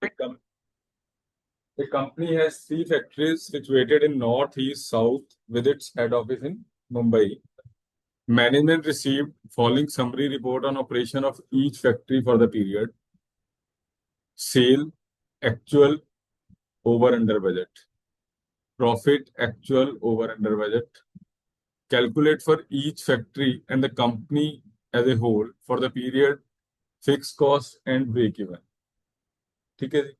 The, com- the company has three factories situated in north, east, south, with its head office in Mumbai. Management received following summary report on operation of each factory for the period. Sale, actual, over under budget. Profit, actual, over under budget. Calculate for each factory and the company as a whole for the period, fixed cost and break even. ठीक है जी।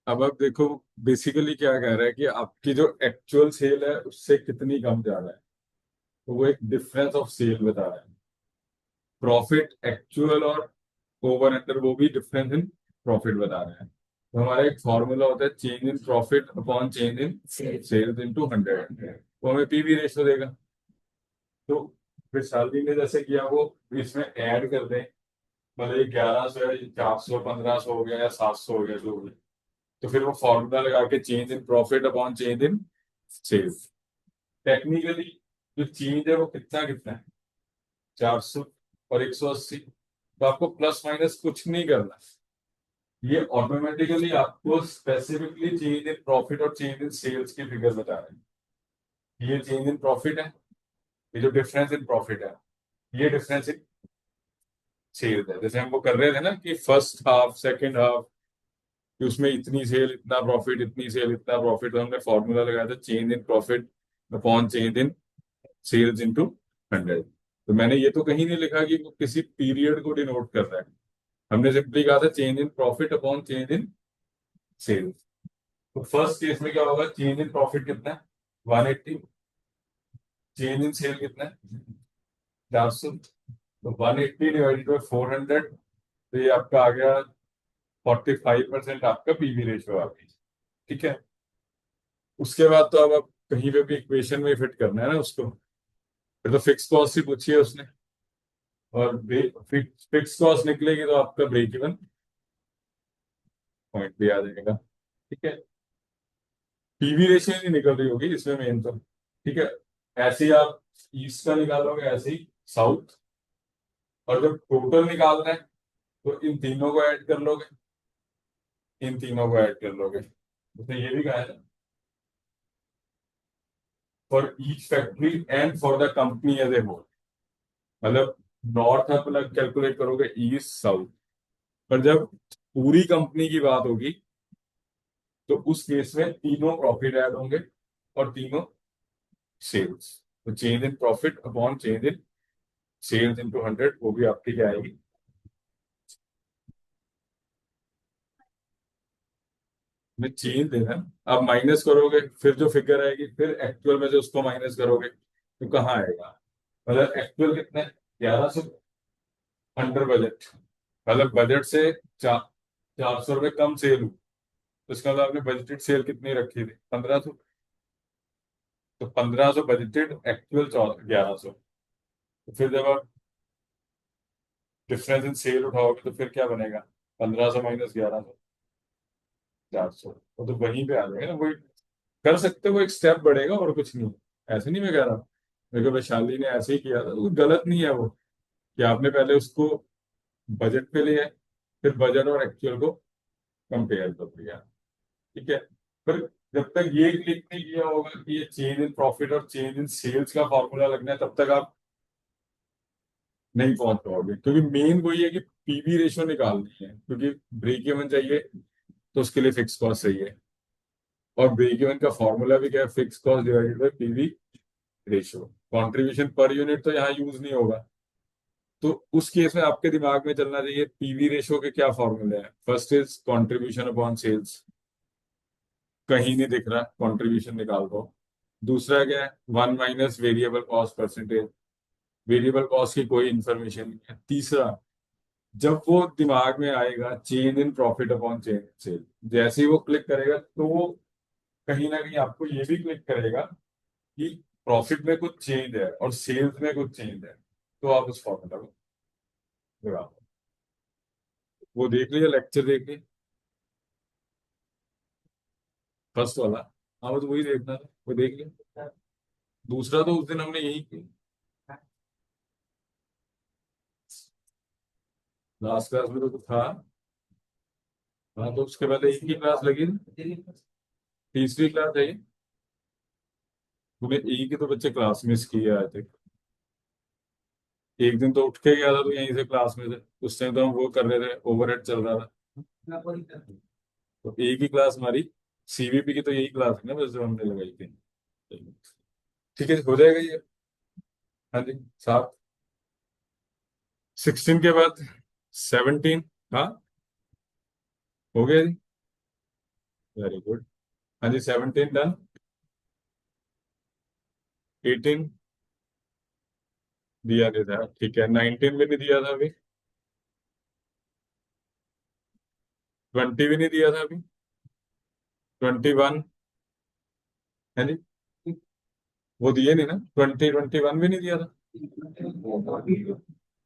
अब आप देखो, basically क्या कह रहा है कि आपकी जो एक्चुअल सेल है उससे कितनी कम जा रहा है, तो वो एक डिफरेंस ऑफ सेल बता रहा है। प्रॉफिट एक्चुअल और ओवर अंडर वो भी डिफरेंस इन प्रॉफिट बता रहे हैं। तो हमारा एक फॉर्मूला होता है change in profit upon change in sales into 100, वो हमें पीवी रेशियो देगा। तो विशाली ने जैसे किया वो इसमें ऐड कर दें, मतलब ये 1100 है, 400, 1500 हो गया या 700 हो गया जो भी, तो फिर वो फॉर्मूला लगा के change in profit upon change in sales. Technically जो चेंज है वो कितना कितना है, 400 और 180। तो आपको प्लस माइनस कुछ नहीं करना, ये ऑटोमेटिकली आपको स्पेसिफिकली चेंज इन प्रॉफिट और चेंज इन सेल्स की फिगर बता रहे हैं। ये चेंज इन प्रॉफिट है, ये जो डिफरेंस इन प्रॉफिट है, ये डिफरेंस इन सेल्स है। जैसे हम वो कर रहे थे ना कि फर्स्ट हाफ सेकंड हाफ, कि उसमें इतनी सेल इतना प्रॉफिट, इतनी सेल इतना प्रॉफिट, तो हमने फॉर्मूला लगाया था change in profit upon change in sales into 100। तो मैंने ये तो कहीं नहीं लिखा कि वो किसी पीरियड को डिनोट कर रहा है, हमने सिंपली कहा था change in profit upon change in sales. तो फर्स्ट केस में क्या होगा, चेंज इन प्रॉफिट कितना है, 180। चेंज इन सेल कितना है, 400। तो 180 डिवाइडेड बाई 400, तो ये आपका आ गया 45% आपका पीवी रेशियो आ गई। ठीक है। उसके बाद तो अब आप कहीं पे भी इक्वेशन में फिट करना है ना उसको, फिर तो फिक्स कॉस्ट ही पूछी है उसने, और फिक्स कॉस्ट निकलेगी तो आपका ब्रेक इवन पॉइंट भी आ जाएगा। ठीक है। पीवी रेशियो नहीं निकल रही होगी इसमें मेन तो। ठीक है। ऐसे ही आप ईस्ट का निकालोगे, ऐसे ही साउथ, और जब टोटल निकालना है तो इन तीनों को ऐड कर लोगे, इन तीनों को ऐड कर लोगे। उसने ये भी कहा है ना, for each factory and for the company as a whole, मतलब नॉर्थ आप अलग कैलकुलेट करोगे, ईस्ट साउथ, पर जब पूरी कंपनी की बात होगी तो उस केस में तीनों प्रॉफिट ऐड होंगे और तीनों सेल्स। तो change in profit upon change in sales into 100, वो भी आपकी क्या आएगी, में चेंज देना। आप माइनस करोगे फिर जो फिगर आएगी, फिर एक्चुअल में से उसको माइनस करोगे तो कहाँ आएगा, मतलब एक्चुअल कितने, 1100 अंडर बजट, मतलब बजट से 400 रुपये कम सेल हुई, तो इसका मतलब आपने बजटेड सेल कितनी रखी थी, 1500। तो 1500 बजटेड, एक्चुअल 1100। तो फिर जब आप डिफरेंस इन सेल उठाओगे तो फिर क्या बनेगा, 1500 माइनस 1100, 400। तो वहीं पे आ जाएगा ना, वही कर सकते हो, वो एक स्टेप बढ़ेगा और कुछ नहीं। ऐसे नहीं मैं कह रहा, मेरे को वैशाली ने ऐसे ही किया था, वो गलत नहीं है वो, कि आपने पहले उसको बजट पे लिया, फिर बजट और एक्चुअल को कंपेयर कर दिया। ठीक है। पर जब तक ये क्लिक नहीं किया होगा कि ये चेंज इन प्रॉफिट और चेंज इन सेल्स का फॉर्मूला लगना है, तब तक आप नहीं पहुंच पाओगे, क्योंकि मेन वही है कि पीवी रेशियो निकालनी है, क्योंकि ब्रेक इवन चाहिए तो उसके लिए फिक्स कॉस्ट चाहिए, और ब्रेक इवन का फॉर्मूला भी क्या है, fix cost divided by PV ratio. Contribution पर यूनिट तो यहाँ यूज नहीं होगा। तो उस केस में आपके दिमाग में चलना चाहिए पीवी रेशियो के क्या फॉर्मूले हैं। First is contribution upon sales, कहीं नहीं दिख रहा, कंट्रीब्यूशन निकाल दो। दूसरा क्या है, 1 - variable cost percentage, variable cost की कोई इंफॉर्मेशन नहीं है। तीसरा, जब वो दिमाग में आएगा change in profit upon change in sale, जैसे ही वो क्लिक करेगा तो वो कहीं ना कहीं आपको ये भी क्लिक करेगा कि प्रॉफिट में कुछ चेंज है और सेल्स में कुछ चेंज है, तो आप उस फॉर्मूला को लगाओ। वो देख लिया, लेक्चर देख लिया। फर्स्ट वाला। हाँ, वो तो वही देखना था, वो देख लिया। दूसरा तो उस दिन हमने यही किया, लास्ट क्लास में तो था। हाँ, तो उसके बाद एक ही क्लास लगी थी, तीसरी क्लास है ये। तूने एक ही तो बच्चे क्लास मिस किए आए थे। एक दिन तो उठ के गया था तो यहीं से क्लास में से, उस टाइम तो हम वो कर रहे थे, ओवरहेड चल रहा था। तो एक ही क्लास हमारी सीवीपी की, तो यही क्लास है ना बस जो हमने लगाई थी। ठीक है, हो जाएगा ये। हाँ जी। सात, 16 के बाद 17। हाँ, हो गया जी। Very good. हाँ जी, 17 डन। 18 दिया नहीं था, ठीक है। 19 भी नहीं दिया था अभी। 20 भी नहीं दिया था अभी। 21। है जी। वो दिए नहीं ना, 21 भी नहीं दिया था।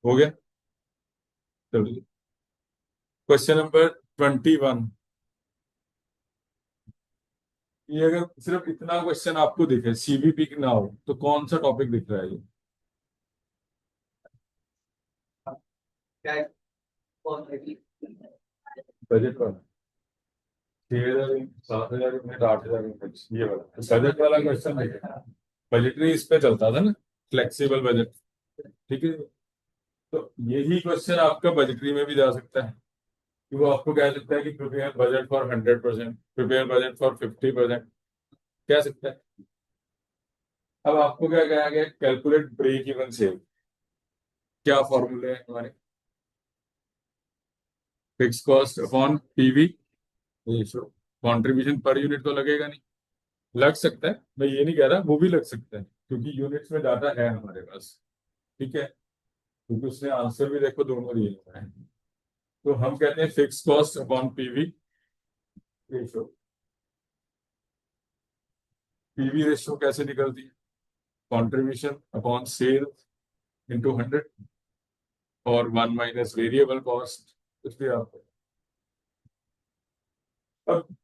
हो गया। चलो, क्वेश्चन नंबर 21। ये अगर सिर्फ इतना क्वेश्चन आपको दिखे, सीबीपी की ना हो, तो कौन सा टॉपिक दिख रहा है ये? बजट वाला। 6,000, 7,000 यूनिट, 8,000 यूनिट, ये वाला बजट वाला क्वेश्चन दिखे। बजटरी इस पे चलता था ना, फ्लेक्सिबल बजट। ठीक है। तो यही क्वेश्चन आपका बजटरी में भी जा सकता है, कि वो आपको कह सकता है कि prepare budget for 100%, prepare budget for 50%, कह सकता है। अब आपको क्या कहा गया, कैलकुलेट ब्रेक इवन सेल। क्या फॉर्मूले है हमारे? Fix cost upon PV ratio. Contribution पर यूनिट तो लगेगा नहीं, लग सकता है, मैं ये नहीं कह रहा, वो भी लग सकता है, क्योंकि यूनिट्स में डाटा है हमारे पास। ठीक है, क्योंकि उसने आंसर भी देखो दोनों दिए हुए हैं। तो हम कहते हैं fix cost upon PV ratio. PV ratio कैसे निकलती है? कंट्रीब्यूशन अपॉन सेल इंटू 100, और 1 - वेरिएबल कॉस्ट, कुछ भी आपको। अब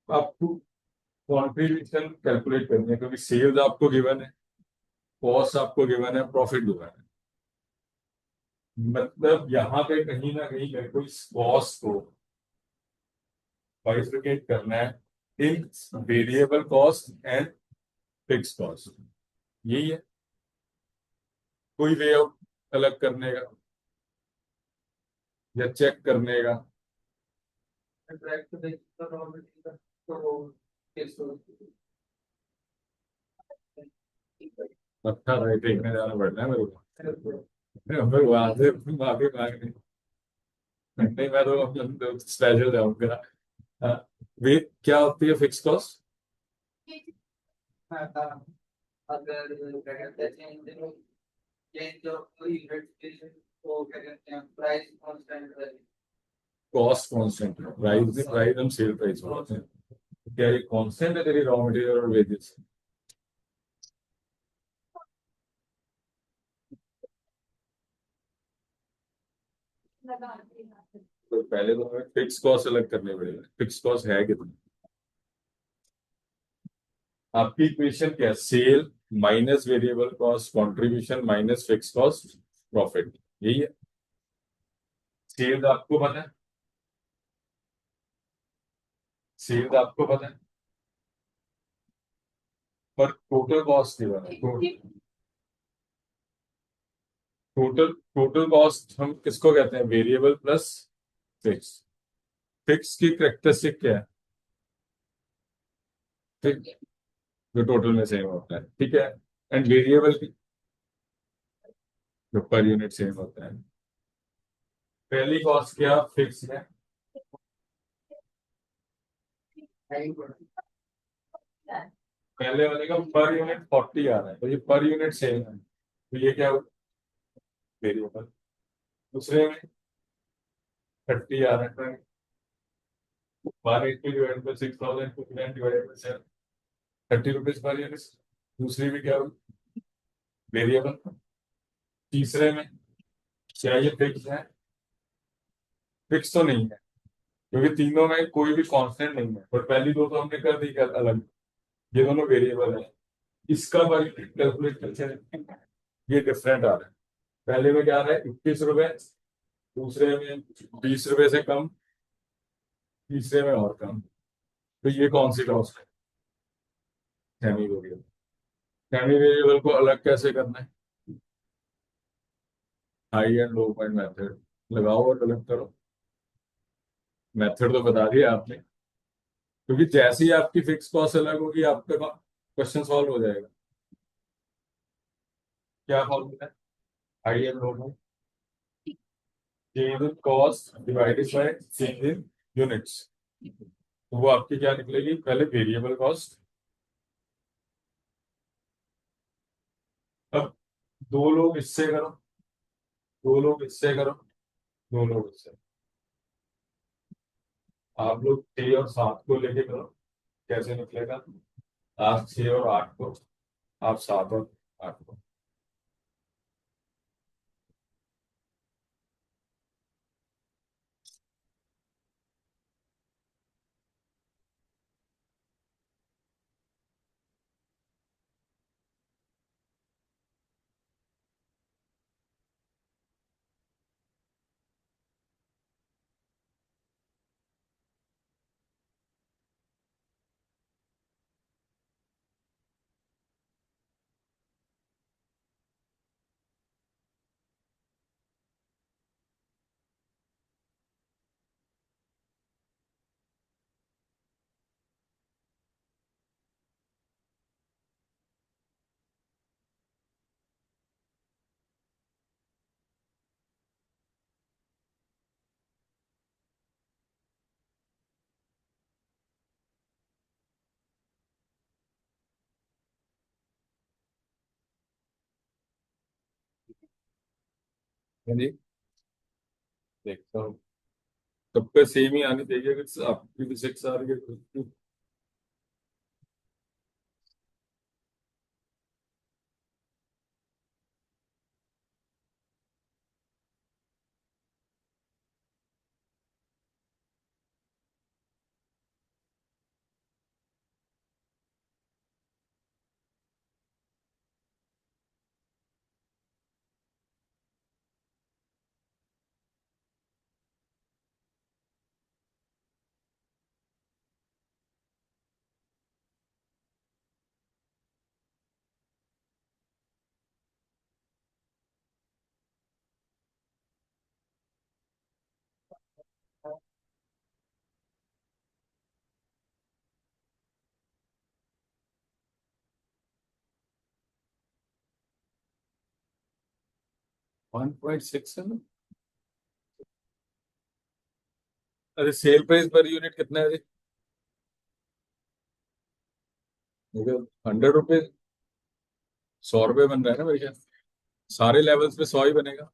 आपको कंट्रीब्यूशन कैलकुलेट करनी है, क्योंकि सेल्स आपको गिवन है, कॉस्ट आपको गिवन है, प्रॉफिट गिवन है। मतलब यहाँ पे कहीं ना कहीं मेरे को इस कॉस्ट को बाइफरकेट करना है in variable cost and fix cost. यही है, कोई वे आउट अलग करने का या चेक करने का? अच्छा, राइट, देखने जाना पड़ना है मेरे को। फिर वहां से माफी मांगनी। नहीं, मैं तो स्पेशल जाऊंगा। हाँ, वे क्या होती है फिक्स कॉस्ट? कॉस्ट कांस्टेंट है, प्राइस प्राइस हम सेल प्राइस बोलते हैं। क्या ये कांस्टेंट है तेरी रॉ मटेरियल और वेजेस? तो पहले तो हमें फिक्स कॉस्ट अलग करने पड़ेगा, फिक्स कॉस्ट है कितना। आपकी इक्वेशन क्या है? Sale minus variable cost contribution minus fix cost profit, यही है। सेल आपको पता है, सेल आपको पता है, पर टोटल कॉस्ट नहीं पता। टोटल टोटल कॉस्ट हम किसको कहते हैं? Variable plus fix. फिक्स की करेक्टरिस्टिक क्या है? फिक्स जो टोटल में सेम होता है, ठीक है। एंड वेरिएबल की जो पर यूनिट सेम होता है। पहली कॉस्ट क्या फिक्स है? पहले वाले का पर यूनिट 40 आ रहा है, तो ये पर यूनिट सेम है, तो ये क्या वेरिएबल। दूसरे में 30 आ रहा है, 180 divide by 6,000 divide by 7, 30 rupees per unit. दूसरी में क्या वेरिएबल। तीसरे में क्या ये फिक्स है? फिक्स तो नहीं है, क्योंकि तीनों में कोई भी कांस्टेंट नहीं है, पर पहली दो तो हमने कर दी क्या अलग, ये दोनों वेरिएबल है। इसका कैलकुलेट करके ये डिफरेंट आ रहा है। पहले में क्या आ रहा है, 21 रुपए, दूसरे में 20 रुपए से कम, तीसरे में और कम। तो ये कौन सी कॉस्ट है, सेमी वेरिएबल। सेमी वेरिएबल को अलग कैसे करना है, high and low point method लगाओ और अलग करो। मेथड तो बता दिया आपने, क्योंकि जैसे ही आपकी फिक्स कॉस्ट अलग होगी आपका क्वेश्चन सॉल्व हो जाएगा। क्या फॉर्मूला है, high and low point, change in cost divided by change in units. तो वो आपकी क्या निकलेगी, पहले वेरिएबल कॉस्ट। अब दो लोग इससे करो, दो लोग इससे करो, दो लोग इससे, आप लोग 6 और 7 को लेके करो, कैसे निकलेगा, आप 6 और 8 को, आप 7 और 8 को। जी, देखता हूँ, सबका सेम ही आनी चाहिए, अगर आपकी भी 6 आ रही है तो। 1.6 है ना। अरे सेल प्राइस पर यूनिट कितना है जी, 100 रुपये, 100 रुपये बन रहा है ना मेरे ख्याल, सारे लेवल्स पे 100 ही बनेगा।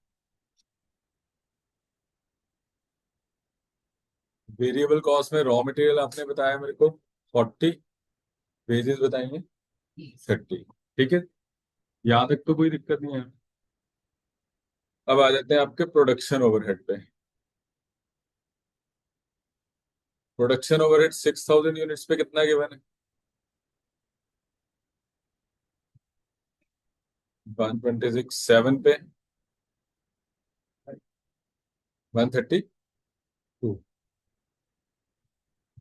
वेरिएबल कॉस्ट में रॉ मटेरियल आपने बताया मेरे को 40, वेजेस बताएंगे 30, ठीक है, यहाँ तक तो कोई दिक्कत नहीं है। अब आ जाते हैं आपके प्रोडक्शन ओवरहेड पे। प्रोडक्शन ओवरहेड 6000 यूनिट्स पे कितना गिवन है, 126, 7 पे 132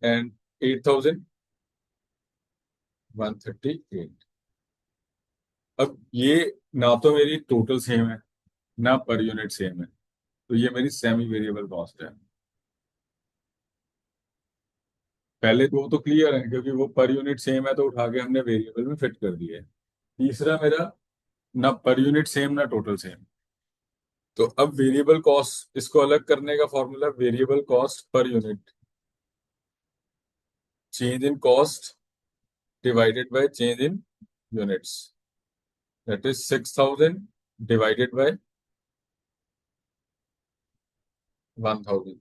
एंड 8138। अब ये ना तो मेरी टोटल सेम है, ना पर यूनिट सेम है, तो ये मेरी सेमी वेरिएबल कॉस्ट है। पहले दो तो क्लियर है क्योंकि वो पर यूनिट सेम है, तो उठा के हमने वेरिएबल में फिट कर दिया है। तीसरा मेरा ना पर यूनिट सेम ना टोटल सेम। तो अब वेरिएबल कॉस्ट, इसको अलग करने का formula, variable cost per unit, change in cost divided by change in units, that is 6000 divided by 1000।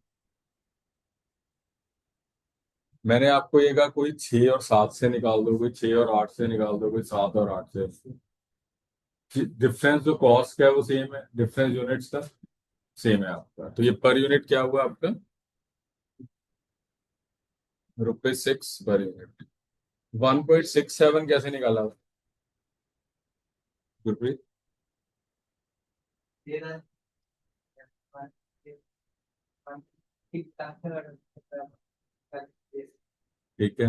मैंने आपको ये कहा कोई 6 और 7 से निकाल दो, कोई 6 और 8 से निकाल दो, कोई 7 और 8 से। डिफरेंस जो कॉस्ट का है वो सेम है, डिफरेंस यूनिट्स का सेम है आपका, तो ये पर यूनिट क्या हुआ आपका, ₹6 पर यूनिट। 1.67 कैसे निकाला गुरप्रीत? ठीक है,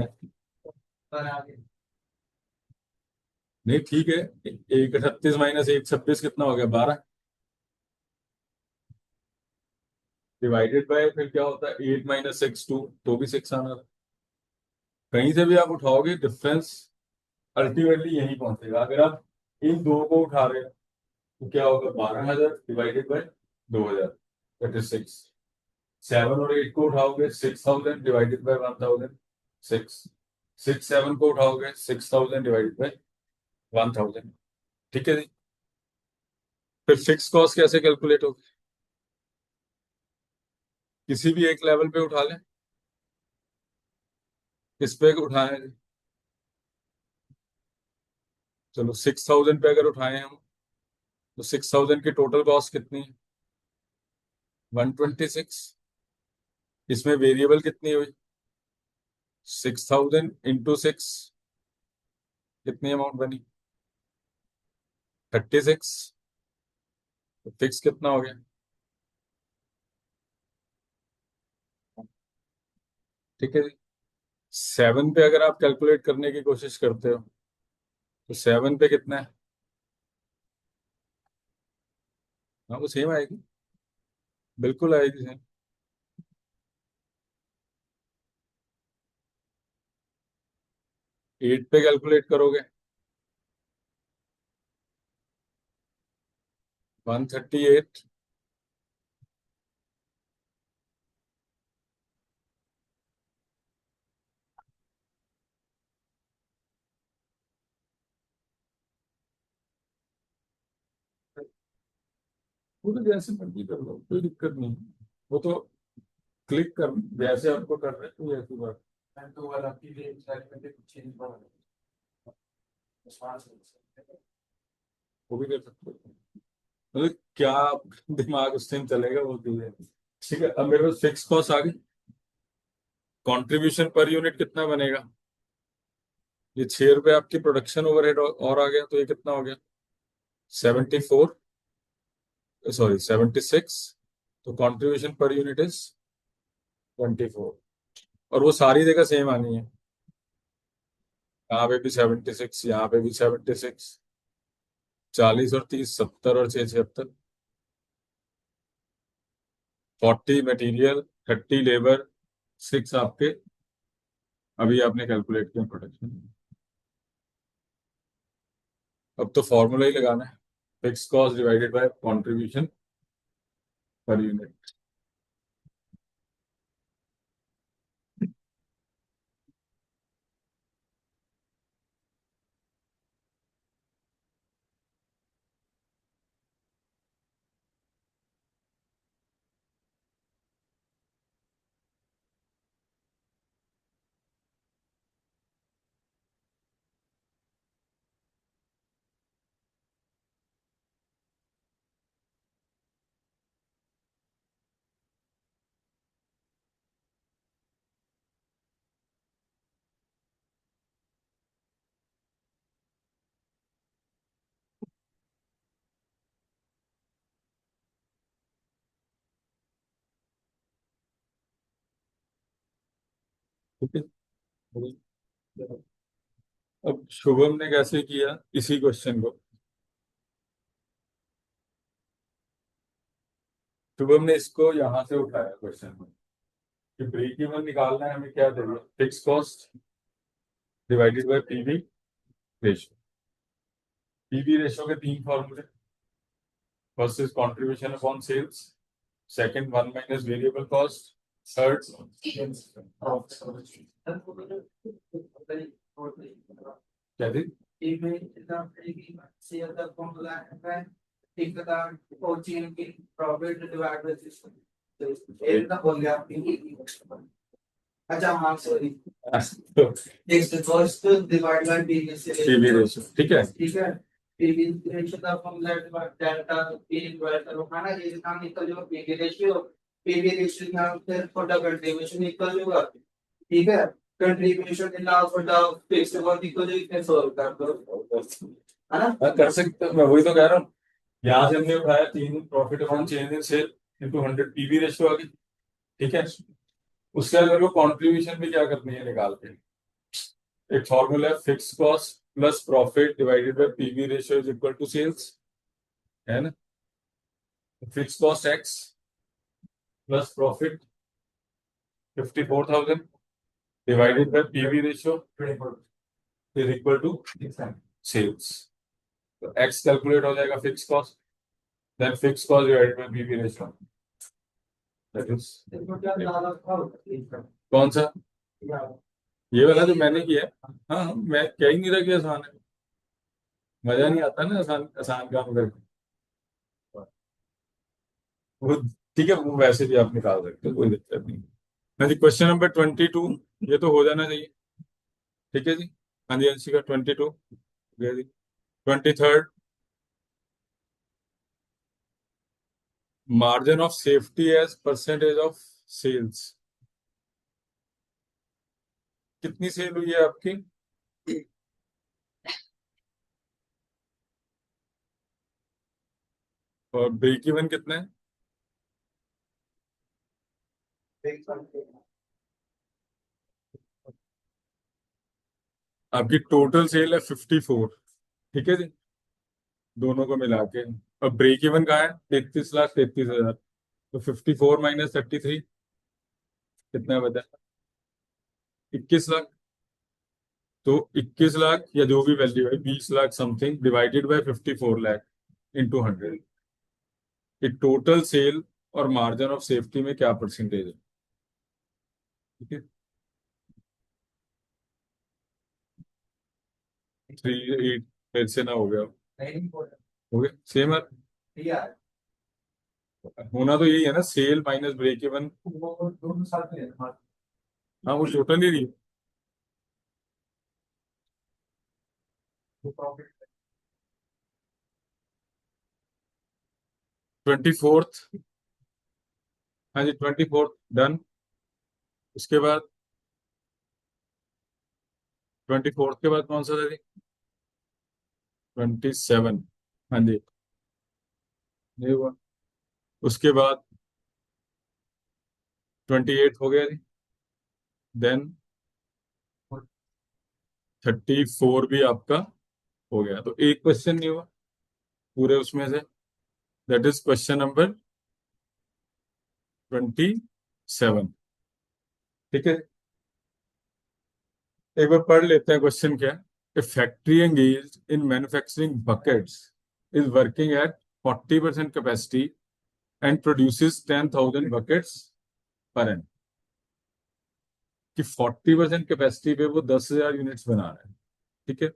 नहीं ठीक है। 138 माइनस 126 कितना हो गया? 12 डिवाइडेड बाय फिर क्या होता है? 8 माइनस 6 2, तो भी 6 आना था। कहीं से भी आप उठाओगे डिफरेंस अल्टीमेटली यही पहुंचेगा। अगर आप इन दो को उठा रहे हो तो क्या होगा? 12,000 डिवाइडेड बाय 2,000, दैट इज 6। 7 और 8 को उठाओगे 6,000 डिवाइडेड बाय 1,000, 6। 6 7 को उठाओगे 6,000 डिवाइडेड बाय 1,000। ठीक है जी। फिर फिक्स कॉस्ट कैसे कैलकुलेट होगी? किसी भी एक लेवल पे उठा लें। किस पे उठाएं? चलो 6,000 पे अगर उठाए हम तो 6,000 की टोटल कॉस्ट कितनी है? 126। इसमें वेरिएबल कितनी हुई? 6,000 इंटू 6, कितनी अमाउंट बनी? 36। तो फिक्स कितना हो गया? ठीक है जी। 7 पे अगर आप कैलकुलेट करने की कोशिश करते हो तो 7 पे कितना है? हाँ, वो सेम आएगी, बिल्कुल आएगी सेम। 8 पे कैलकुलेट करोगे 138। वो तो जैसे मर्जी कर लो, कोई दिक्कत नहीं। वो तो क्लिक कर, जैसे आपको कर रहे हो ऐसी बात। तो वाला आपकी कुछ चेंज वो भी कर सकते हो। मतलब क्या दिमाग उस टाइम चलेगा वो चीज है। ठीक है, अब मेरे पास फिक्स कॉस्ट आ गई। कंट्रीब्यूशन पर यूनिट कितना बनेगा? ये ₹6 आपकी प्रोडक्शन ओवरहेड और आ गया, तो ये कितना हो गया? 74, सॉरी 76। तो कंट्रीब्यूशन पर यूनिट इज 24। और वो सारी जगह सेम आनी है। यहाँ पे भी 76, यहाँ पे भी 76। 40 और 30 70 और 6 76। 40 मटेरियल, 30 लेबर, 6 आपके अभी आपने कैलकुलेट किया प्रोडक्शन। अब तो फॉर्मूला ही लगाना है, fix cost divided by contribution पर यूनिट। ठीक है। अब शुभम ने कैसे किया इसी क्वेश्चन को? शुभम ने इसको यहां से उठाया क्वेश्चन में कि ब्रेक इवन निकालना है, हमें क्या चाहिए? Fix cost divided by PV ratio. PV ratio के 3 फॉर्मूले। First is contribution upon sales, second 1 minus variable cost, third क्या थी? अच्छा हाँ sorry, divide by PV ratio. ठीक है, ठीक है। पीवी रेशियो का फॉर्मूला डेल्टा पी डिवाइड करो, है ना? ये काम निकल जाएगा। पीवी रेशियो का फिर छोटा कंट्रीब्यूशन निकल जाएगा। ठीक है, contribution in fixed amount equal इतने सॉल्व कर दो, है ना। हाँ, कर सकते हो, मैं वही तो कह रहा हूँ। यहाँ से हमने उठाया 3 profit amount change in sale into 100 PV ratio आ गई। ठीक है, उसके बाद मेरे को कॉन्ट्रीब्यूशन भी क्या करनी है निकाल के। एक फॉर्मूला है, fix cost plus profit divided by PV ratio is equal to sales, है ना। Fix cost X plus profit 54,000 divided by PV ratio is equal to sales. तो एक्स कैलकुलेट हो जाएगा fix cost, then fix cost divided by PV ratio, that is कौन सा, ये वाला जो मैंने किया है। हाँ हाँ, मैं कह ही नहीं रहा कि आसान है, मजा नहीं आता ना आसान आसान काम करके। वो ठीक है, वो वैसे भी आप निकाल सकते हो, कोई दिक्कत नहीं। हाँ जी, क्वेश्चन नंबर 22, ये तो हो जाना चाहिए। ठीक है जी, हाँ जी अंशिका 22 जी। 23rd, margin of safety as percentage of sales. कितनी सेल हुई है आपकी, और ब्रेक इवन कितना है। आपकी टोटल सेल है 54। ठीक है जी, दोनों को मिला के। अब ब्रेक इवन कहाँ है, 33,33,000। तो 54 माइनस 33 कितना बचा, 21 लाख। तो 21 लाख या जो भी वैल्यू है, 20 lakh something divided by 54 lakh into 100, कि टोटल सेल और मार्जिन ऑफ सेफ्टी में क्या परसेंटेज है। ठीक है, 38 फिर से ना हो गया, हो गया सेम है। होना तो यही है ना, सेल माइनस ब्रेक इवन। हाँ, वो टोटल ही रही। 24th, हाँ जी 24th डन। उसके बाद 24th के बाद कौन सा था जी, 27, हाँ जी ये हुआ। उसके बाद 28 हो गया जी, देन 34 भी आपका हो गया। तो एक क्वेश्चन नहीं हुआ पूरे उसमें से, दैट इज क्वेश्चन नंबर 27। ठीक है, एक बार पढ़ लेते हैं क्वेश्चन क्या है। A factory engage in manufacturing buckets is working at 40% capacity and produces 10,000 buckets per an. कि 40% कैपेसिटी पे वो 10,000 यूनिट्स बना रहे हैं। ठीक है,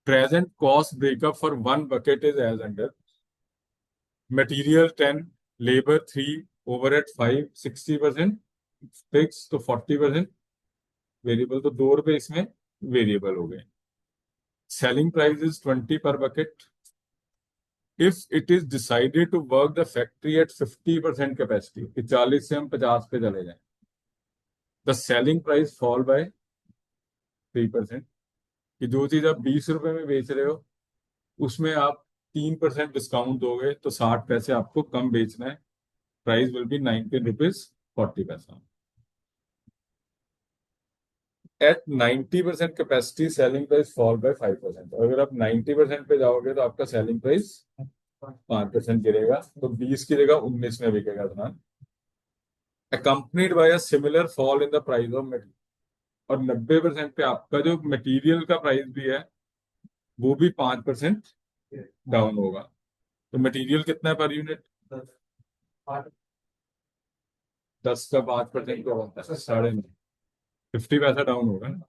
present cost breakup for one bucket is as under. Material 10, labour 3, overhead 5, 60% fix, तो 40% वेरिएबल, तो 2 रुपए इसमें वेरिएबल हो गए। सेलिंग प्राइस इज 20 पर bucket. If it is decided to work the factory at 50% capacity, कि 40 से हम 50 पे चले जाएं, the selling price fall by 3%। कि जो चीज आप 20 रुपए में बेच रहे हो, उसमें आप 3% डिस्काउंट दोगे तो 60 पैसे आपको कम बेचना है। प्राइस विल बी 19 रुपीज 40 पैसा। At 90% capacity selling price fall by 5%। अगर आप 90% पे जाओगे तो आपका सेलिंग प्राइस 5% गिरेगा, तो 20 की जगह 19 में बिकेगा सामान। accompanied by a similar fall in the price of material। और 90% पे आपका जो मटेरियल का प्राइस भी है, वो भी 5% डाउन होगा। तो मटेरियल कितना है पर यूनिट, 10 का 5% तो बनता है 9.5, 50 पैसा डाउन होगा ना।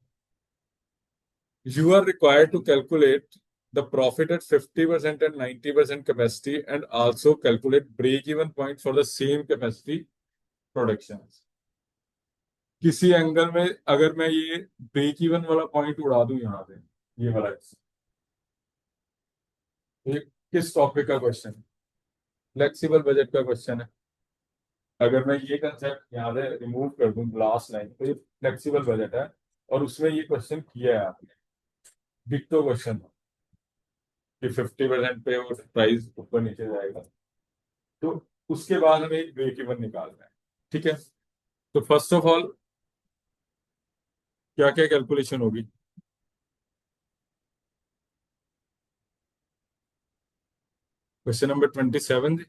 You are required to calculate the profit at 50% and 90% capacity and also calculate break even point for the same capacity production. किसी एंगल में अगर मैं ये ब्रेक इवन वाला पॉइंट उड़ा दूं यहाँ पे, ये वाला, ये किस टॉपिक का क्वेश्चन, फ्लेक्सिबल बजट का क्वेश्चन है। अगर मैं ये कंसेप्ट यहाँ से रिमूव कर दूं लास्ट लाइन, तो ये फ्लेक्सिबल बजट है और उसमें ये क्वेश्चन किया है आपने, डिक्टो क्वेश्चन, कि 50% पे वो प्राइस ऊपर नीचे जाएगा, तो उसके बाद हमें एक ब्रेक इवन निकालना है। ठीक है, तो फर्स्ट ऑफ ऑल क्या क्या कैलकुलेशन होगी? Question number 27।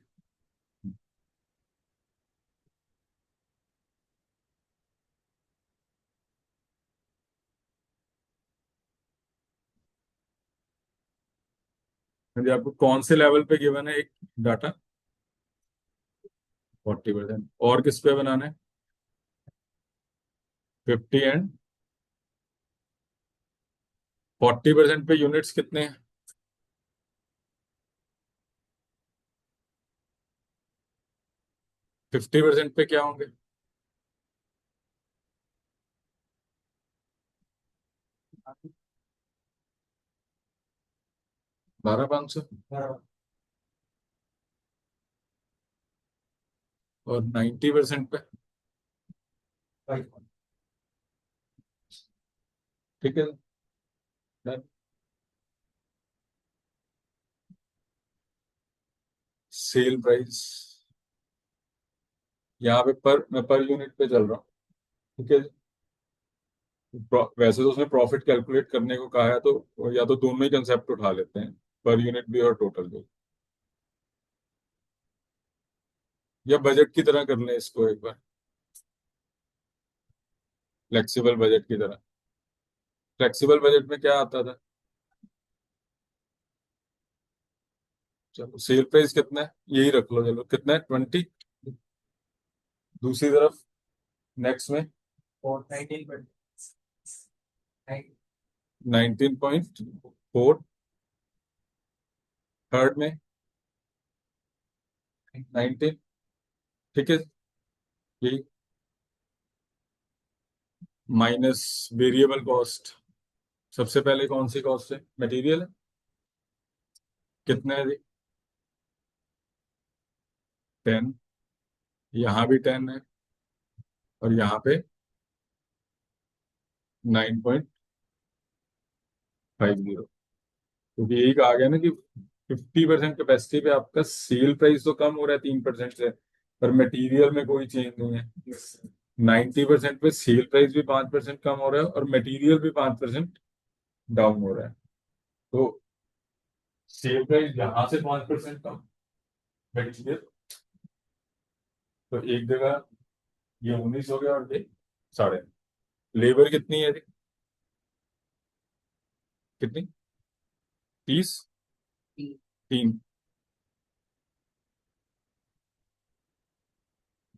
आपको कौन से लेवल पे गिवन है एक डाटा? 40%। और किस पे बनाना है? 50 एंड 40% पे यूनिट्स कितने हैं? 50% पे क्या होंगे? 12,500। और 90% पे? ठीक है, सेल प्राइस यहाँ पे मैं पर यूनिट पे चल रहा हूँ। ठीक है, वैसे तो उसने प्रॉफिट कैलकुलेट करने को कहा है, तो या तो दोनों ही कंसेप्ट उठा लेते हैं, पर यूनिट भी और टोटल भी, या बजट की तरह कर लें इसको एक बार, फ्लेक्सिबल बजट की तरह। फ्लेक्सिबल बजट में क्या आता था? चलो सेल प्राइस कितना है यही रख लो, चलो कितना है, 20। दूसरी तरफ नेक्स्ट में और 19 19.4, थर्ड में 19। ठीक है, यही माइनस वेरिएबल कॉस्ट। सबसे पहले कौन सी कॉस्ट है? मटेरियल है। कितना है जी? 10। यहाँ भी 10 है और यहाँ पे 9.50। क्योंकि यही कहा गया ना कि 50% कैपेसिटी पे आपका सेल प्राइस तो कम हो रहा है 3% से, पर मटेरियल में कोई चेंज नहीं है। 90% पे सेल प्राइस भी 5% कम हो रहा है और मटेरियल भी 5% डाउन हो रहा है। तो सेल प्राइस यहाँ से 5% कम, मटेरियल तो एक जगह ये 19 हो गया और ये 9.5। लेबर कितनी है जी? कितनी? 30। 3।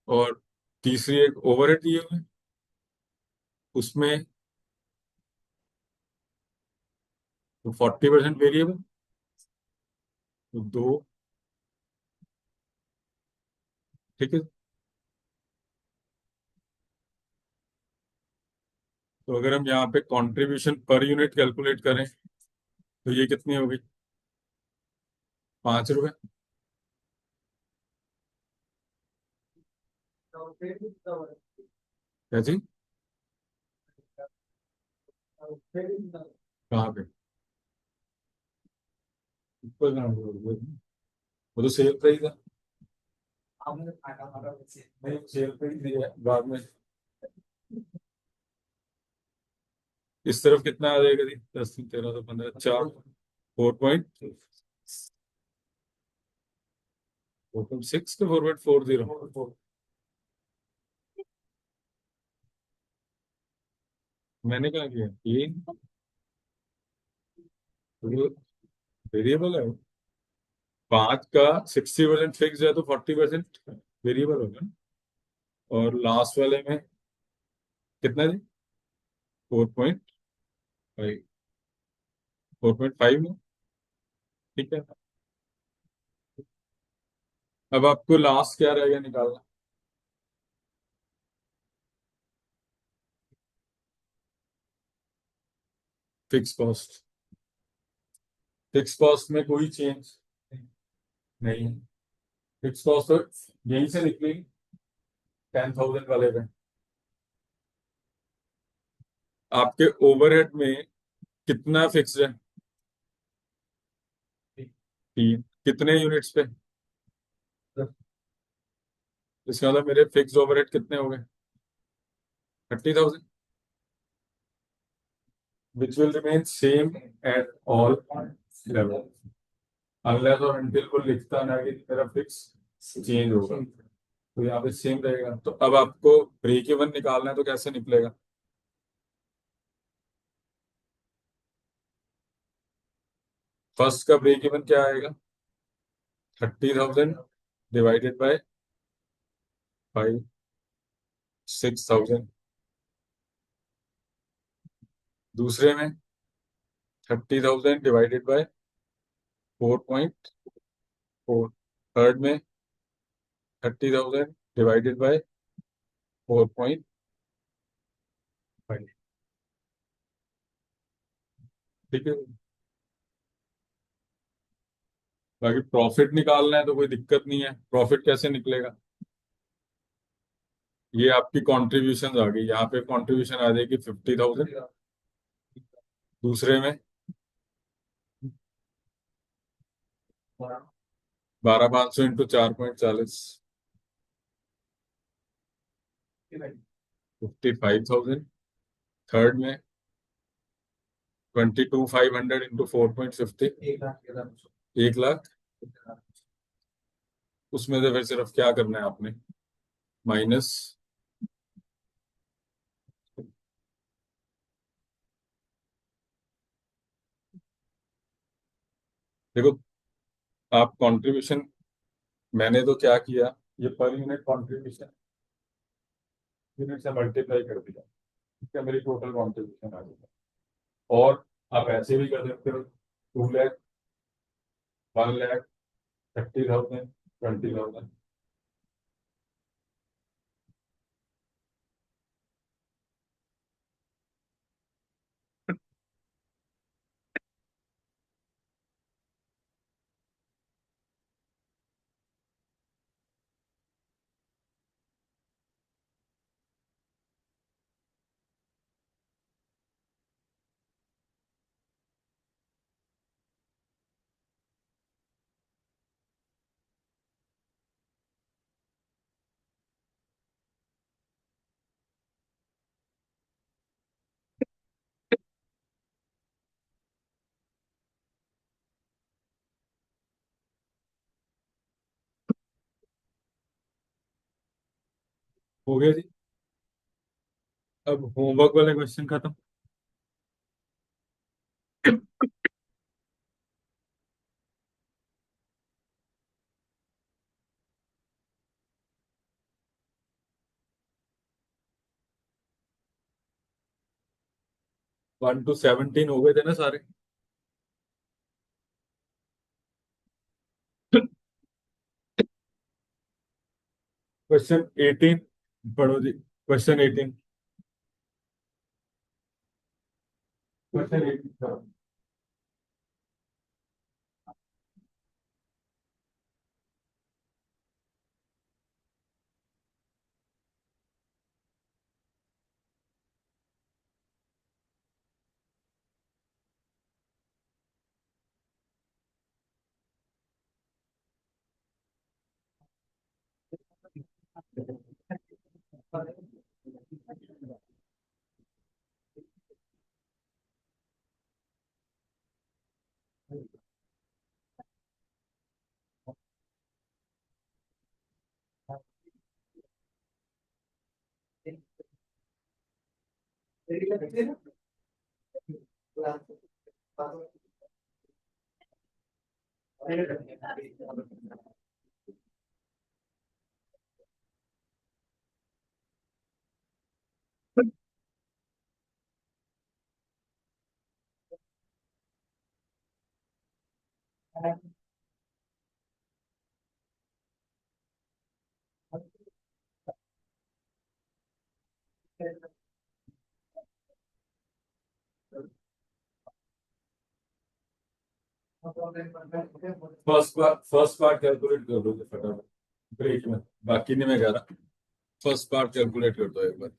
और तीसरी एक ओवरहेड दिए हुए हैं, उसमें तो 40% वेरिएबल, तो 2। ठीक है, तो अगर हम यहाँ पे कंट्रीब्यूशन पर यूनिट कैलकुलेट करें तो ये कितनी होगी? 5 रुपए। क्या जी? कहाँ पे? ऊपर कहाँ पे? वो तो सेल प्राइस है। नहीं, सेल प्राइस दिया है बाद में। इस तरफ कितना आ जाएगा जी? 10, 13, तो 15, 4, 4.6 to 4.40। मैंने कहा किया ये वेरिएबल है। 5 का 60% फिक्स है तो 40% वेरिएबल होगा ना। और लास्ट वाले में कितना जी? 4.5। 4.5 में। ठीक है, अब आपको लास्ट क्या रहेगा निकालना? Fix cost. फिक्स कॉस्ट में कोई चेंज नहीं है। फिक्स कॉस्ट तो यहीं से निकलेगी, 10,000 वाले पे आपके ओवरहेड में कितना फिक्स्ड है? 3। कितने यूनिट्स पे? इसका मतलब मेरे फिक्स ओवरहेड कितने हो गए? 30,000, which will remain same at all level, unless और अनटिल को लिखता ना कि मेरा फिक्स चेंज होगा, तो यहाँ पे सेम रहेगा। तो अब आपको ब्रेक इवन निकालना है तो कैसे निकलेगा? फर्स्ट का ब्रेक इवन क्या आएगा? 30,000 डिवाइडेड बाय 5, 6,000। दूसरे में 30,000 डिवाइडेड बाय 4.4। थर्ड में 30,000 डिवाइडेड बाय 4.5। ठीक है। बाकी प्रॉफिट निकालना है तो कोई दिक्कत नहीं है। प्रॉफिट कैसे निकलेगा? ये आपकी कॉन्ट्रीब्यूशन आ गई, यहाँ पे कॉन्ट्रीब्यूशन आ जाएगी 50,000। दूसरे में 12,500 इंटू 4.40, 55,000। थर्ड में 22,500 इंटू 4.50, 1 लाख। उसमें से फिर सिर्फ क्या करना है आपने? माइनस। देखो, आप कंट्रीब्यूशन, मैंने तो क्या किया, ये पर यूनिट कंट्रीब्यूशन यूनिट से मल्टीप्लाई कर दिया, ठीक है, मेरी टोटल कंट्रीब्यूशन आ गई। और आप ऐसे भी कर सकते हो, 2 लाख, 1 लाख, 30,000, 20,000। हो गया जी। अब होमवर्क वाले क्वेश्चन खत्म। 1 to 17 हो गए थे ना सारे? क्वेश्चन 18 पढ़ो जी। Question 18। Question 18 first part calculate कर दो फटाफट ब्रेक में, बाकी नहीं मैं कह रहा। फर्स्ट पार्ट कैलकुलेट कर दो एक बार।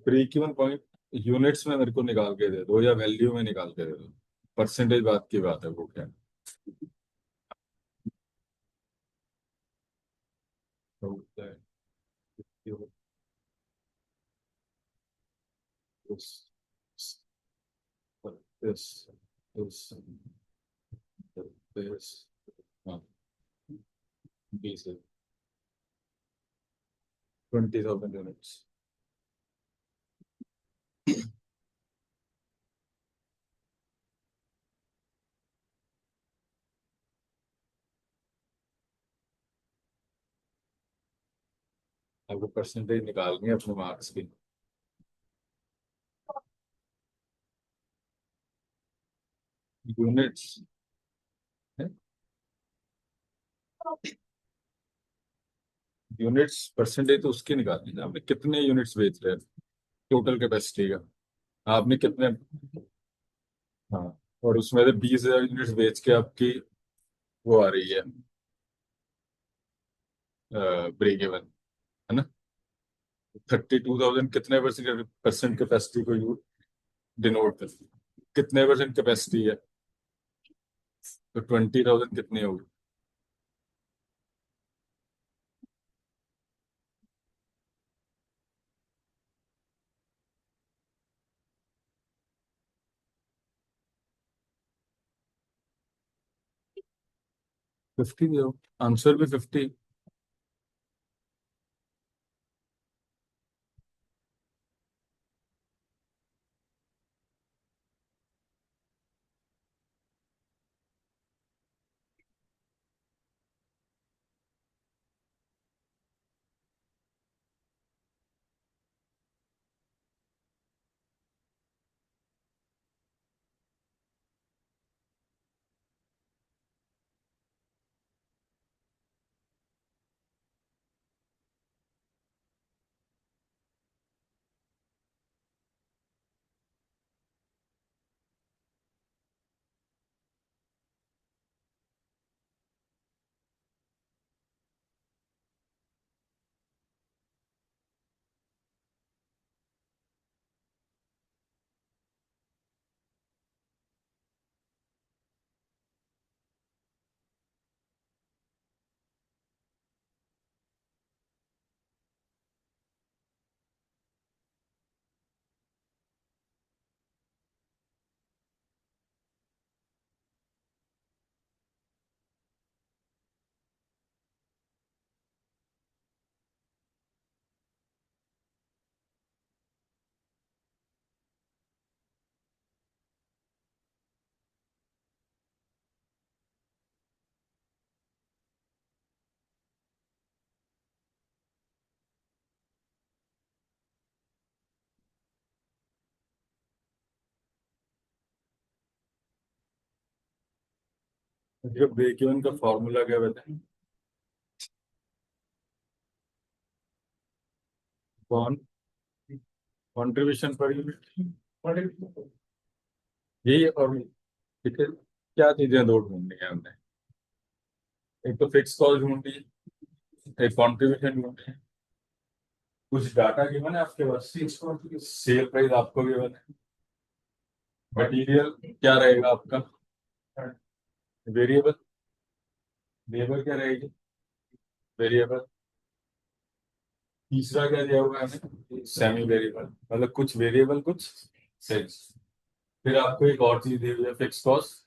ब्रेक इवन पॉइंट यूनिट्स में मेरे को निकाल के दे दो या वैल्यू में निकाल के दे दो। परसेंटेज बात की बात है वो क्या होता है। This, this, this, this, हाँ, 20,000 यूनिट्स। आपको परसेंटेज निकालनी है अपने मार्क्स की। यूनिट्स है, यूनिट्स परसेंटेज तो उसकी निकालनी है ना, आपने कितने यूनिट्स बेच रहे हैं, टोटल कैपेसिटी का। आपने कितने, हाँ, और उसमें से 20,000 यूनिट्स बेच के आपकी वो आ रही है ब्रेक इवन, है ना। 32,000 कितने परसेंट परसेंट कैपेसिटी को यू डिनोट करती है, कितने परसेंट कैपेसिटी है, तो 20,000 कितनी होगी। 50 दो, आंसर भी 50। ब्रेक इवन का फॉर्मूला क्या बताएं। कौन, कंट्रीब्यूशन पर यूनिट, यही और, ठीक है। क्या चीजें दो ढूंढनी है हमने, एक तो फिक्स कॉस्ट ढूंढनी है, एक कंट्रीब्यूशन ढूंढनी है। कुछ डाटा गिवन है आपके पास, सेल प्राइस आपको गिवन है, मटेरियल क्या रहेगा आपका, वेरिएबल, लेबर क्या रहेगी, वेरिएबल। तीसरा क्या दिया हुआ है हमें, सेमी वेरिएबल, मतलब कुछ वेरिएबल कुछ सेल्स। फिर आपको एक और चीज दी हुई है, fix cost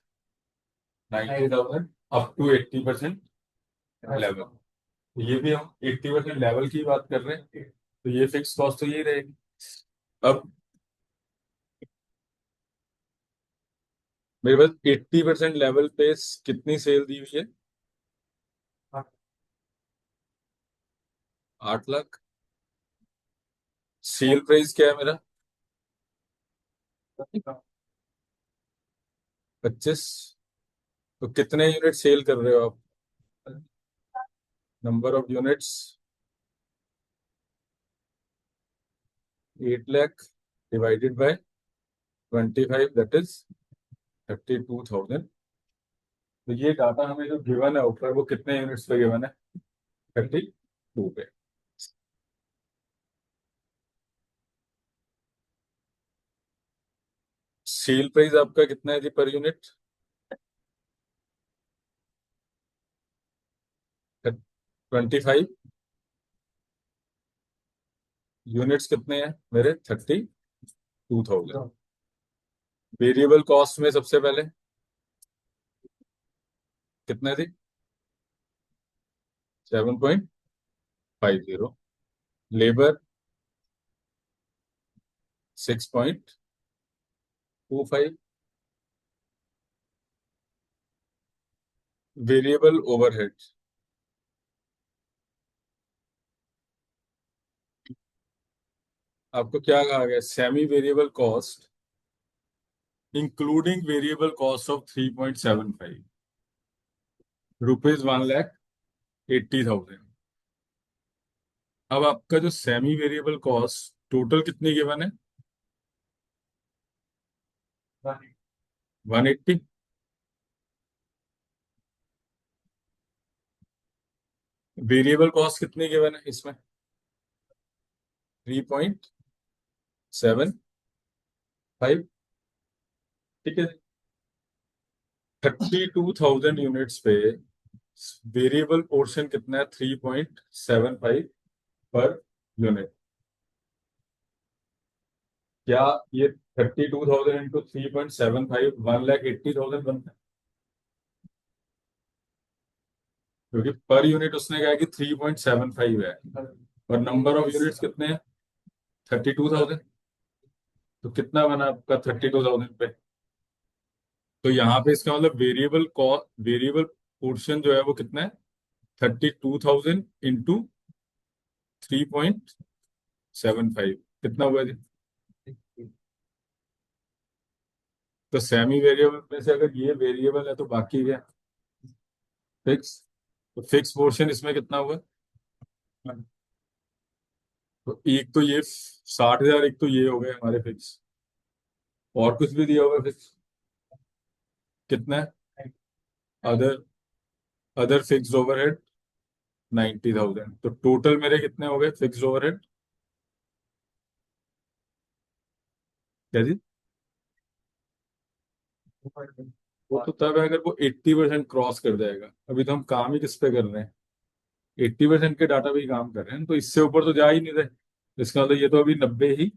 90,000 up to 80% level. ये भी हम 80% लेवल की बात कर रहे हैं, तो ये फिक्स कॉस्ट तो यही रहेगी। अब मेरे पास 80% लेवल पे कितनी सेल दी हुई है, 8 लाख। सेल प्राइस क्या है मेरा, 25। तो कितने यूनिट सेल कर रहे हो आप, number of units 8 lakh divided by 25, that is 32,000। तो ये डाटा हमें जो गिवन है ऊपर, वो कितने यूनिट्स पे गिवन है, 32 पे। सेल प्राइस आपका कितना है जी पर यूनिट, 25। यूनिट्स कितने हैं मेरे, 32,000। वेरिएबल कॉस्ट में सबसे पहले कितने थी, 7.50। Labour 6.25 variable overhead. आपको क्या कहा गया? Semi variable cost including variable cost of 3.75 ₹1,80,000। अब आपका जो सेमी वेरिएबल कॉस्ट टोटल कितनी गिवन है? 180। वेरिएबल कॉस्ट कितनी गिवन है इसमें? 3.75। ठीक है। 32,000 यूनिट्स पे वेरिएबल पोर्शन कितना है? 3.75 पर यूनिट। क्या ये 32,000 इंटू 3.75 1,80,000 बनता है? क्योंकि पर यूनिट उसने कहा कि 3.75 है और नंबर ऑफ यूनिट्स कितने हैं? 32,000। तो कितना बना आपका 32,000 पे? तो यहाँ पे इसका मतलब वेरिएबल कॉस्ट, वेरिएबल पोर्शन जो है वो कितना है? 32,000 इंटू 3.75 कितना हुआ जी? तो सेमी वेरिएबल में से अगर ये वेरिएबल है तो बाकी क्या? फिक्स। तो फिक्स पोर्शन इसमें कितना हुआ? तो एक तो ये 60,000, एक तो ये हो गए हमारे फिक्स। और कुछ भी दिया होगा फिक्स? कितना है? Other other fix overhead 90,000। तो टोटल मेरे कितने हो गए फिक्स ओवरहेड? क्या जी? वो तो तब है अगर वो 80% क्रॉस कर जाएगा। अभी तो हम काम ही किस पे कर रहे हैं? 80% के डाटा पे ही काम कर रहे हैं, तो इससे ऊपर तो जा ही नहीं रहे। इसका मतलब ये तो अभी 90 ही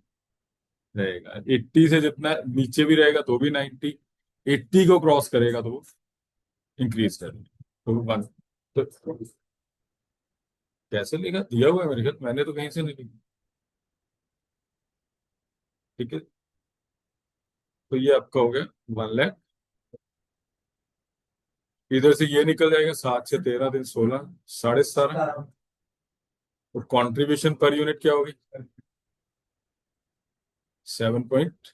रहेगा। 80 से जितना नीचे भी रहेगा तो भी 90। 80 को क्रॉस करेगा तो वो इंक्रीज कर, तो वन। तो कैसे लिखा? दिया हुआ है मेरे ख्याल, मैंने तो कहीं से नहीं लिखा। ठीक है। तो ये आपका हो गया 1 लाख। इधर से ये निकल जाएगा 7 से 13 दिन 16, 17.5। और कंट्रीब्यूशन पर यूनिट क्या होगी? 7.5।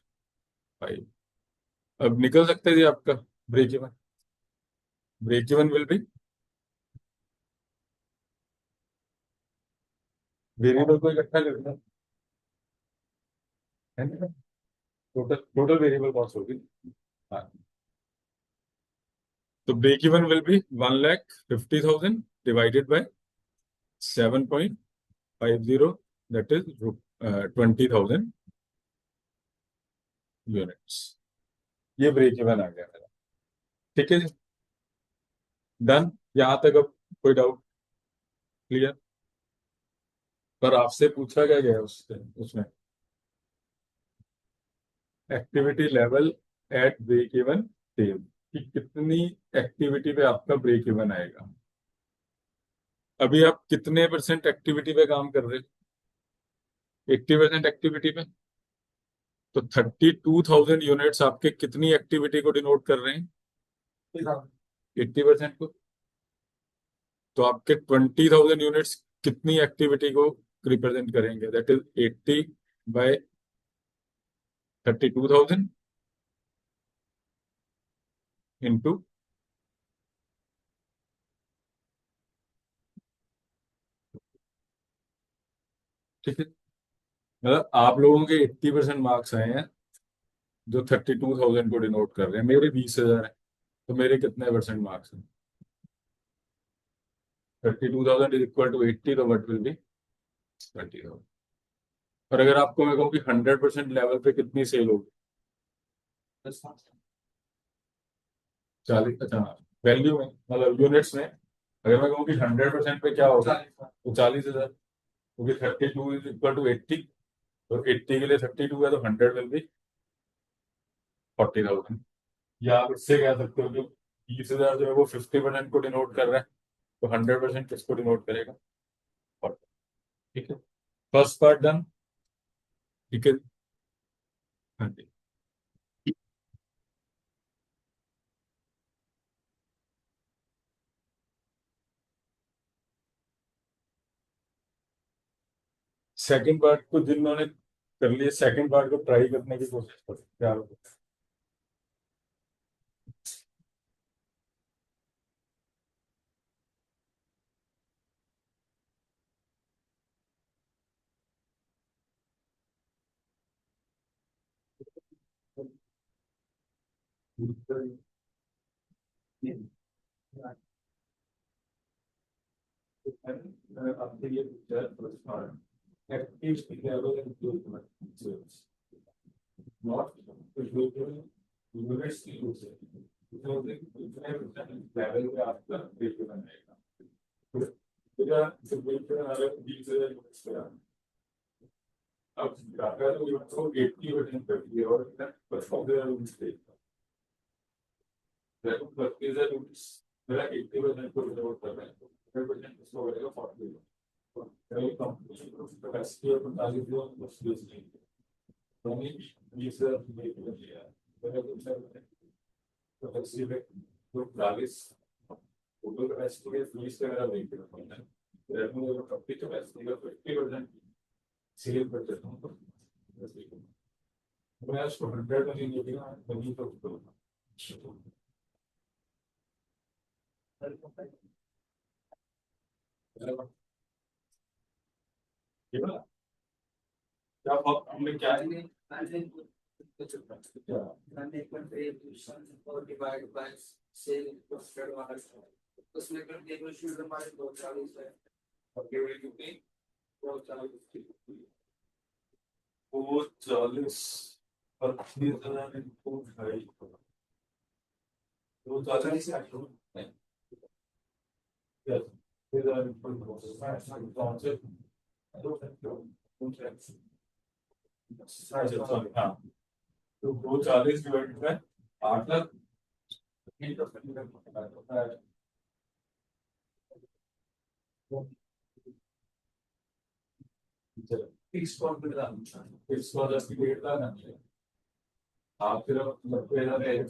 अब निकल सकते हैं जी आपका break even. Break even will be, variable को इकट्ठा करना है ना? टोटल टोटल वेरिएबल कॉस्ट होगी। हाँ। तो break even will be 1,50,000 divided by 7.50, that is 20,000 units. ये ब्रेक इवन आ गया मेरा। ठीक है जी, डन। यहाँ तक अब कोई डाउट? क्लियर? पर आपसे पूछा क्या गया उससे, उसमें activity level at break even sale, कि कितनी एक्टिविटी पे आपका ब्रेक इवन आएगा। अभी आप कितने परसेंट एक्टिविटी पे काम कर रहे हैं? 80% एक्टिविटी पे। तो 32,000 यूनिट्स आपके कितनी एक्टिविटी को डिनोट कर रहे हैं? 80% को। तो आपके 20,000 यूनिट्स कितनी एक्टिविटी को रिप्रेजेंट करेंगे? That is 80/32,000 into. ठीक है। मतलब आप लोगों के 80% मार्क्स आए हैं जो 32,000 को डिनोट कर रहे हैं। मेरे 20,000 है, तो मेरे कितने परसेंट मार्क्स हैं? 32,000 इज इक्वल टू 80, तो वट विल बी 20,000। और अगर आपको मैं कहूँ कि 100% लेवल पे कितनी सेल होगी? 40। अच्छा, वैल्यू में मतलब यूनिट्स में अगर मैं कहूँ कि 100% पे क्या होगा, तो 40,000। क्योंकि 32 इज इक्वल टू 80, तो 80 के लिए 32 है, तो 100 विल बी 40,000। या आप इससे कह सकते हो कि 20,000 जो है वो 50% को डिनोट कर रहा है, तो 100% किसको डिनोट करेगा? 40। ठीक है। First part done. ठीक है। हाँ जी। सेकंड पार्ट को जिन्होंने कर लिया, सेकंड पार्ट को ट्राई करने की कोशिश करो, क्या होगा। आपके लिए active level and not units की यूज है, तो लेवल पे आपका बिल बनाएगा। अब अगर यूनिट को 80% कर दिए और परफॉर्मेंस मेरा 80% को रिजर्व कर रहा है, तो 100% उसको करेगा 40। कई कंपनी कैपेसिटी और 45 जो मुश्किल नहीं है, तो हमें 20,000 लिया मेरा कुछ कैपेसिटी पे तो 40 टोटल कैपेसिटी के 20 का मेरा वेट करना है, रेवेन्यू और कंपनी कैपेसिटी का 50% सेल कर देता हूँ, तो मैं उसको 100 में नहीं लेगा, वही तो क्या हमने क्या डिवाइड बाय सेल प्रोफिट वाला उसमें कंट्रीब्यूशन हमारे 240 है और केवल कितनी 240 वो 40 25,000 इनको ढाई, वो 40 नहीं, 10,000 हाँ, तो वो 40 डिवाइड में 8 लाख फिक्स कॉस्ट की 1.5 लाख आती है। आप सिर्फ 90,000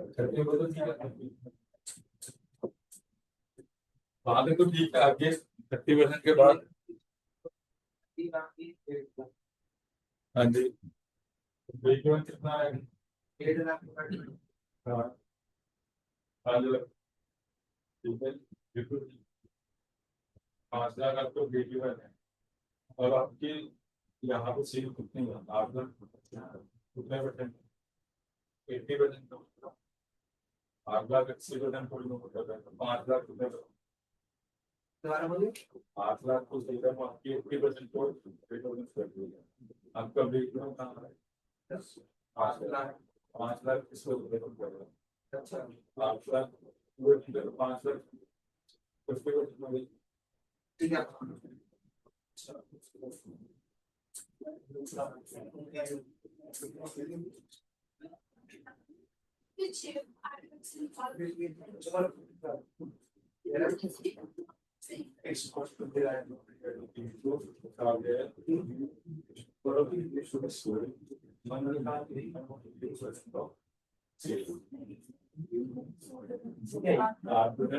खर्चे को तो ठीक है, बाद में तो ठीक है, आगे 30% के बाद। हाँ जी, ब्रेक इवन कितना है। 1.5 लाख हाँ, 5 लाख, ठीक है, बिल्कुल 5 लाख आपको ब्रेक इवन है। और आपकी यहाँ पे सेल कितनी है, 8 लाख कितने परसेंट, 80%, 8 लाख 80% कोई नहीं होता है, 5 लाख कितने, दोबारा बोलिए 8 लाख को सही है, आपकी 80% को कर दिया, आपका ब्रेक इवन कहाँ है, 5 लाख, 5 लाख किसको कर रहा है, अच्छा 8 लाख, 5 लाख उसके ठीक है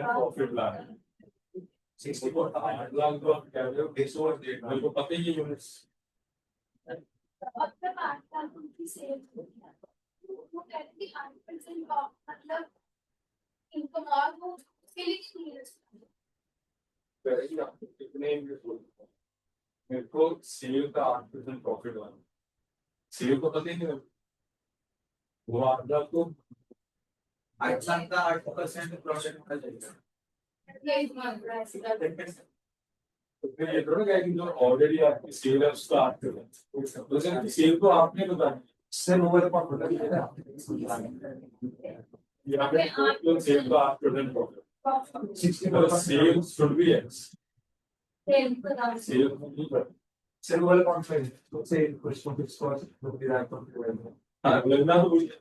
प्रॉफिट ला है 64 8 लाख, तो आप क्या रहे हो 150 मेरे को पता ही है यूनिट्स। अब तक 8 लाख उनकी सेल हो गया, वो कहते हैं 8% का मतलब इनकम और वो उसके लिए नहीं है। पहले आपको कितने मेरे को सेल का 8% प्रॉफिट हुआ, सेल को पता ही नहीं, वो 8 लाख को 8 लाख का 8% प्रोजेक्ट होना चाहिए यही बात है ऐसे कर तो फिर ये थोड़ा है कि जो ऑलरेडी आपकी सेल है उसका 8%, तो सेल को आपने बताया सर वो वाला पार्ट बता यहाँ पे टोटल सेल का 8% profit, 60 sale should be X, sale का सेल नहीं कर, सर वो वाला कॉन्फ्रेंस तो से क्वेश्चन फिक्स कॉस्ट वो भी राइट ऑन हाँ लगना तो वही है,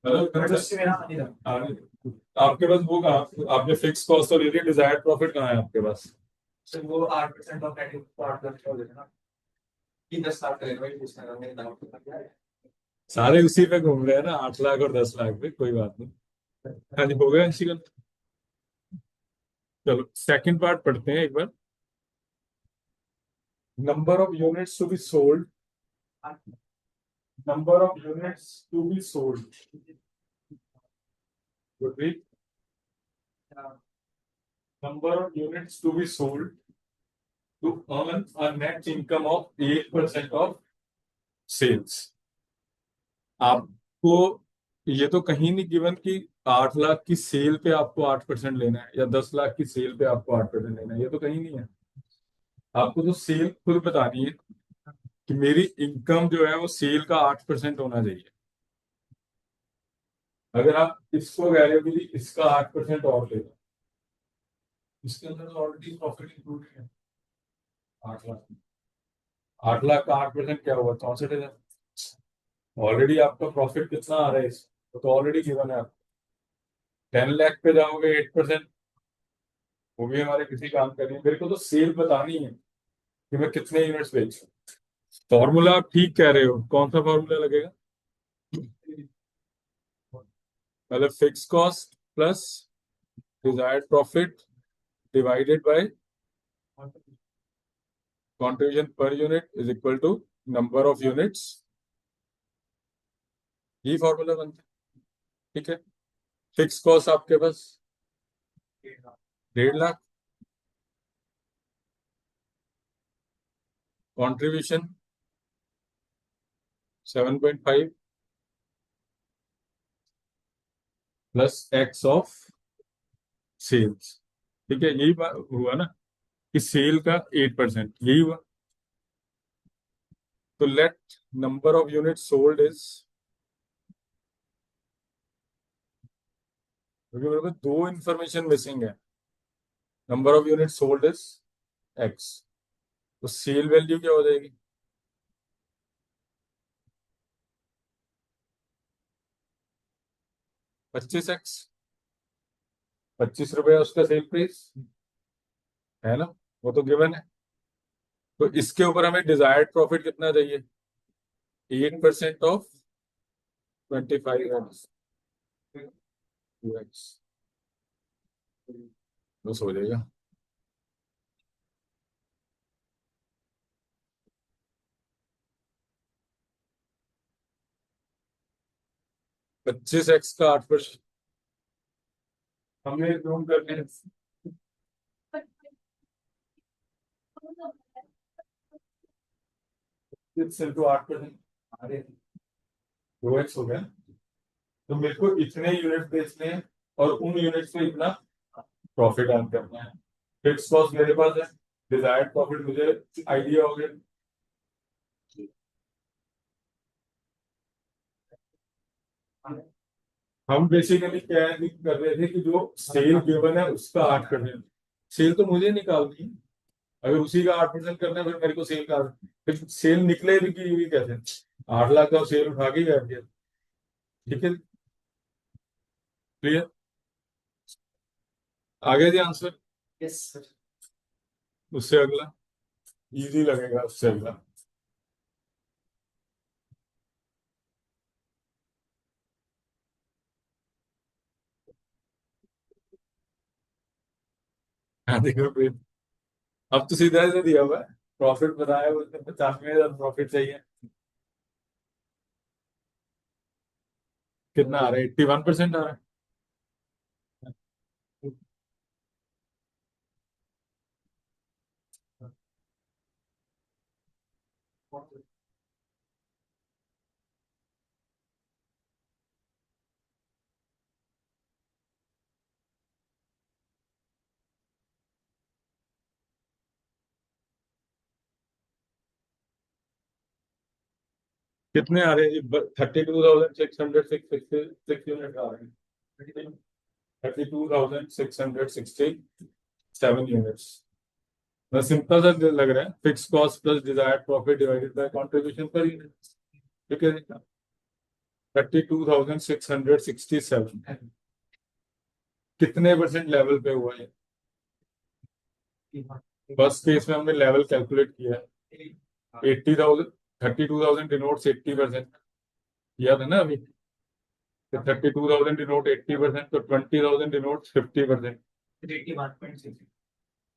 मतलब तो से मेरा नहीं था आपके पास वो कहाँ, आपने फिक्स कॉस्ट और एरिया डिजायर्ड प्रॉफिट कहाँ है आपके पास, सर वो 8% ऑफ नेट पार्ट करके हो जाएगा ना कि 10 लाख का भाई पूछना है मेरे दाम तो क्या है। सारे उसी पे घूम रहे हैं ना, 8 लाख और 10 लाख पे, कोई बात नहीं। हाँ जी, हो गया अंशिकल। चलो सेकंड पार्ट पढ़ते हैं एक बार। Number of units to be sold, number of units to be sold would be number of units to be sold to earn a net income of 8% of sales। आपको ये तो कहीं नहीं गिवन कि 8 लाख की सेल पे आपको 8% लेना है या 10 लाख की सेल पे आपको 8% लेना है, ये तो कहीं नहीं है। आपको तो सेल खुद बतानी है कि मेरी इनकम जो है वो सेल का 8% होना चाहिए। अगर आप इसको वैल्यूबली इसका 8% और ले लो, इसके अंदर तो ऑलरेडी प्रॉफिट इंक्लूडेड है। 8 लाख, 8 लाख का 8% क्या हुआ? 64,000। ऑलरेडी आपका प्रॉफिट कितना आ रहा है इसमें, तो ऑलरेडी गिवन है आपको। 10 लाख पे जाओगे 8%, वो भी हमारे किसी काम का नहीं है। मेरे को तो सेल बतानी है कि मैं कितने यूनिट्स बेच। फॉर्मूला आप ठीक कह रहे हो, कौन सा फॉर्मूला लगेगा? मतलब fix cost plus desired profit divided by contribution पर unit is equal to number of units. ये फॉर्मूला बनता है, ठीक है। फिक्स कॉस्ट आपके पास 1.5 lakh, contribution 7.5 plus X of sales, ठीक है। यही बात हुआ ना कि सेल का 8%, यही हुआ। तो let number of unit sold is, क्योंकि मेरे को दो इंफॉर्मेशन मिसिंग है। Number of unit sold is x, तो सेल वैल्यू क्या हो जाएगी? ₹25, ₹25 उसका सेल प्राइस है ना, वो तो गिवन है। तो इसके ऊपर हमें डिजायर्ड प्रॉफिट कितना चाहिए? 8% ऑफ 25x, 2x, बस हो जाएगा। 25x का 8%, हमने रूम करने हैं। इंटू 8%, अरे 2x हो गया। तो मेरे को इतने यूनिट बेचने हैं और उन यूनिट से इतना प्रॉफिट अर्न करना है। फिक्स कॉस्ट मेरे पास है, डिजायर्ड प्रॉफिट मुझे आइडिया हो गया। हम बेसिकली क्या कर रहे थे कि जो सेल गिवन है उसका 8%, सेल तो मुझे निकालनी है। अगर उसी का 8% करना है फिर मेरे को सेल का, फिर सेल निकले भी की कैसे? 8 लाख का सेल उठा के ही बैठ गया, ठीक है। क्लियर? आगे जी आंसर, यस सर। उससे अगला इजी लगेगा, उससे अगला। हाँ देखो फिर, अब तो सीधा ऐसे दिया हुआ है, प्रॉफिट बताया उसने 95,000 प्रॉफिट चाहिए। कितना आ रहा है? 81% आ रहा है। कितने आ रहे हैं? 32,666 यूनिट आ रहे हैं। 32,667 यूनिट्स। सिंपल सा लग रहा है, fix cost plus desired profit divided by contribution पर यूनिट, ठीक है। 32,667 कितने परसेंट लेवल पे हुआ है? फर्स्ट केस में हमने लेवल कैलकुलेट किया है, 80,000 32,000 डिनोट्स 80%, याद है ना अभी? तो 32,000 डिनोट 80%, तो 20,000 डिनोट्स 50%,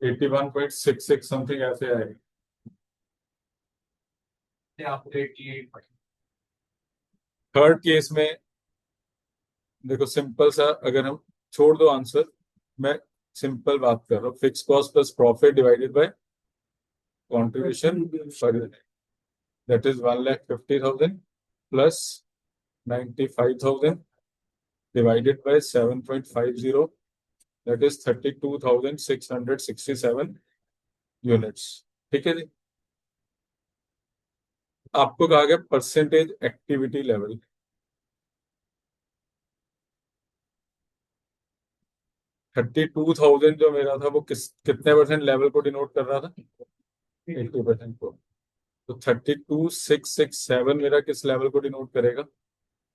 81.66 समथिंग ऐसे आएगा। थर्ड केस में देखो सिंपल सा, अगर हम छोड़ दो आंसर, मैं सिंपल बात कर रहा हूँ, fix cost plus profit divided by contribution पर unit, that is 1,50,000 plus 95,000 divided by 7.50, that is 32,667 units. ठीक है जी। आपको कहा गया परसेंटेज एक्टिविटी लेवल, 32,000 जो मेरा था वो कितने परसेंट लेवल को डिनोट कर रहा था? 80% को। तो 32,667 मेरा किस लेवल को डिनोट करेगा?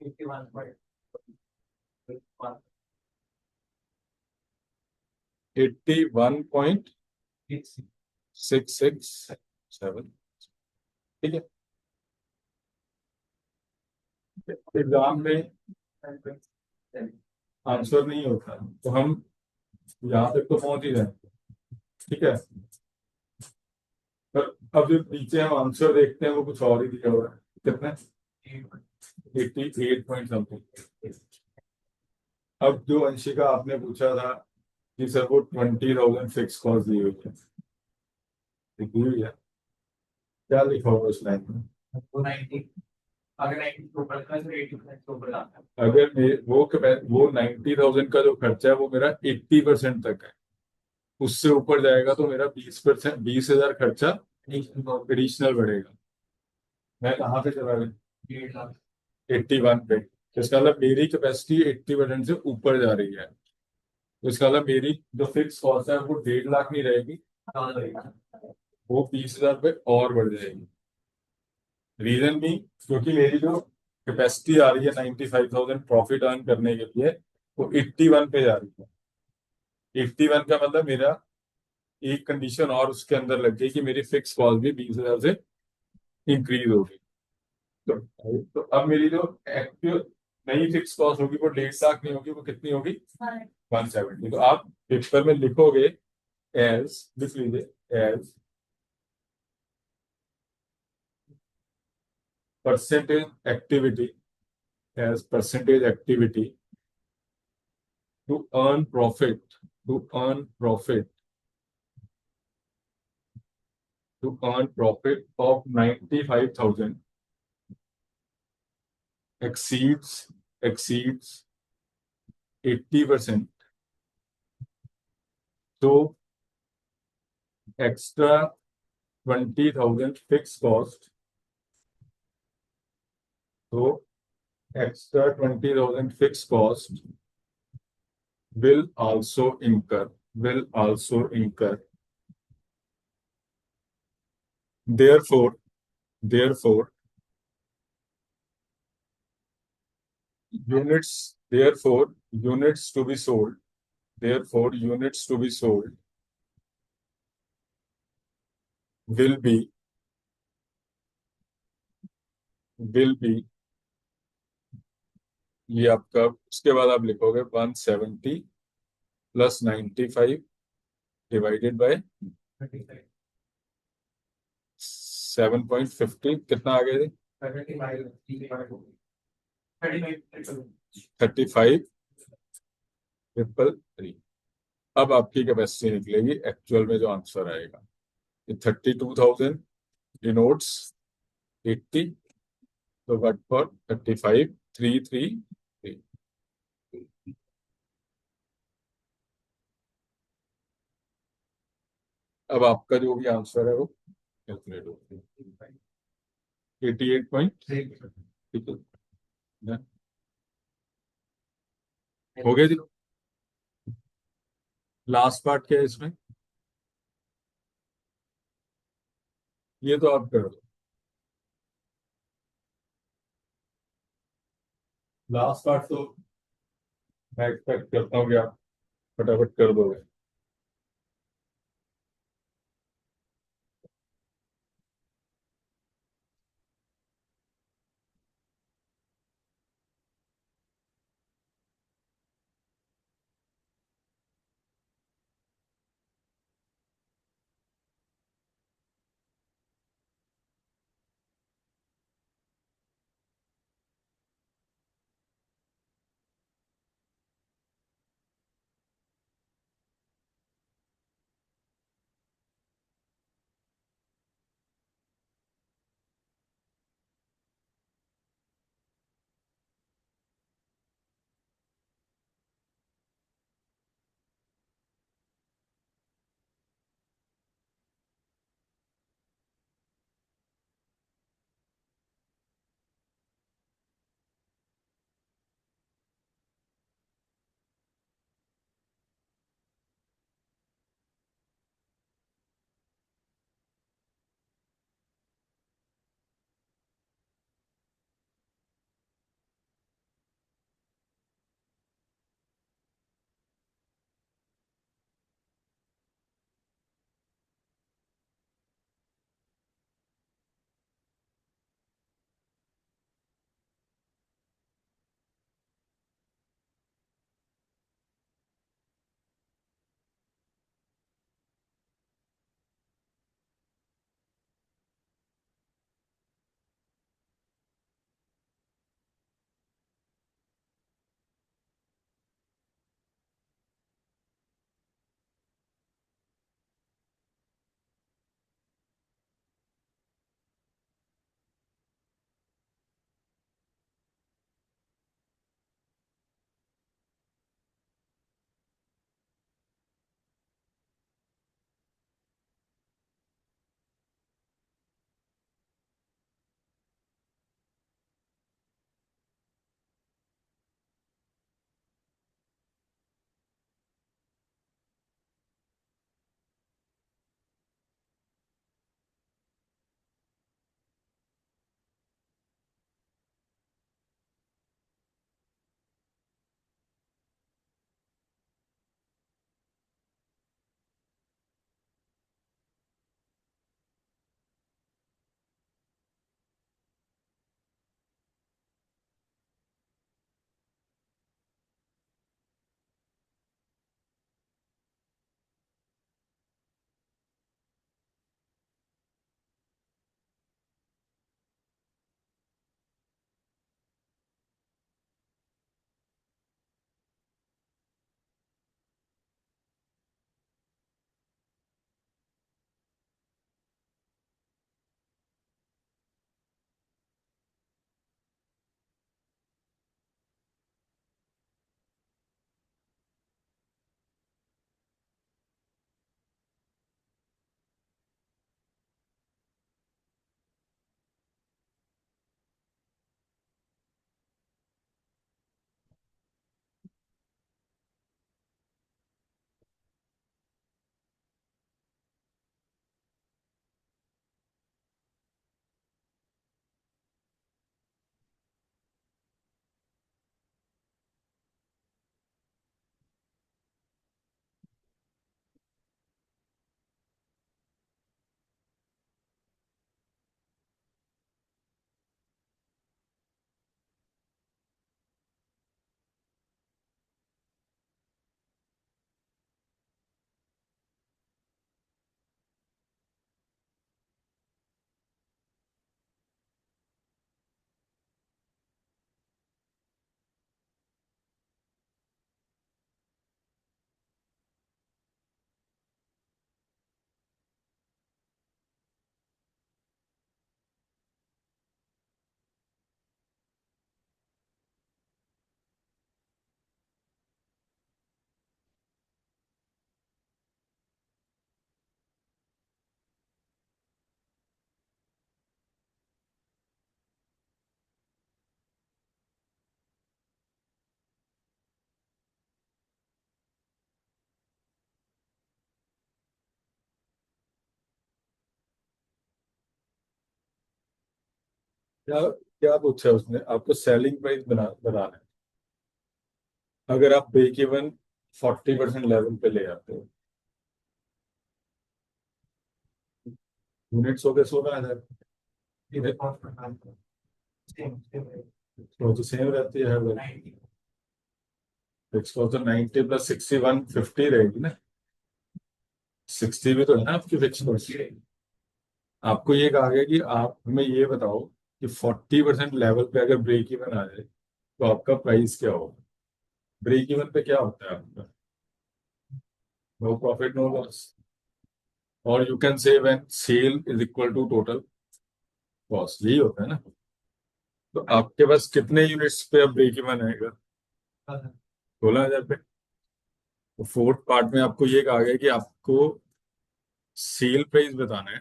81.667। ठीक है। एग्जाम में आंसर नहीं होता तो हम यहाँ तक तो पहुंच ही जाएंगे। ठीक है, पर अब जो नीचे हम आंसर देखते हैं वो कुछ और ही दिया हुआ है। कितना? 88 पॉइंट समथिंग। अब जो अंशिका आपने पूछा था कि सर वो 20,000 फिक्स कॉस्ट दी हुई है, दी हुई है, क्या लिखा होगा उस लाइन में? अगर वो 90,000 का जो खर्चा है वो मेरा 80% तक है, उससे ऊपर जाएगा तो मेरा 20%, 20,000 खर्चा एडिशनल बढ़ेगा। मैं कहाँ पे चला गया? 81 पे। तो इसका मतलब मेरी कैपेसिटी 80% से ऊपर जा रही है, तो इसका मतलब मेरी जो फिक्स कॉस्ट है वो 1.5 लाख नहीं रहेगी, वो 20,000 पे और बढ़ जाएगी। रीजन भी क्योंकि मेरी जो कैपेसिटी आ रही है 95,000 प्रॉफिट अर्न करने के लिए, वो 81 पे जा रही है। 81 का मतलब मेरा एक कंडीशन और उसके अंदर लग गई कि मेरी फिक्स कॉस्ट भी 20,000 से इंक्रीज होगी। तो अब मेरी जो एक्टिव नई फिक्स कॉस्ट होगी वो 1.5 लाख नहीं होगी, वो कितनी होगी? 170। तो आप पेपर में लिखोगे एज, लिख लीजिए as percentage activity, as percentage activity to earn profit, to earn profit, to earn profit of 95,000 exceeds 80%, so extra 20,000 fixed cost, so extra 20,000 fixed cost will also incur, therefore units to be sold, therefore units to be sold will be ये आपका, उसके बाद आप लिखोगे 170 plus 95 divided by 7.50, कितना आ गया? 35,333। अब आपकी कैपेसिटी निकलेगी एक्चुअल में जो आंसर आएगा, 32,000 डिनोट्स 80, तो व्हाट फॉर 35,333। अब आपका जो भी आंसर है वो कैलकुलेट होगा 88 पॉइंट। ठीक है, हो गया जी। लास्ट पार्ट क्या है इसमें? ये तो आप कर दो, लास्ट पार्ट तो मैं एक्सपेक्ट करता हूँ कि आप फटाफट कर दोगे। क्या क्या पूछा उसने? आपको सेलिंग प्राइस बनाना है। अगर आप ब्रेक इवन 40% लेवल पे ले आते हो, यूनिट्स हो गए 16,000। वो तो सेम रहती है हर बार। फिक्स कॉस्ट तो 90 प्लस 60 150 रहेगी ना। 60 भी तो है ना आपकी फिक्स कॉस्ट। आपको ये कहा गया कि आप हमें ये बताओ कि 40% लेवल पे अगर ब्रेक इवन आ जाए तो आपका प्राइस क्या होगा। ब्रेक इवन पे क्या होता है आपका? No profit no loss. और you can say when sale is equal to total cost, यही होता है ना। तो आपके पास कितने यूनिट्स पे अब ब्रेक इवन आएगा? 16,000 पे। तो फोर्थ पार्ट में आपको ये कहा गया कि आपको सेल प्राइस बताना है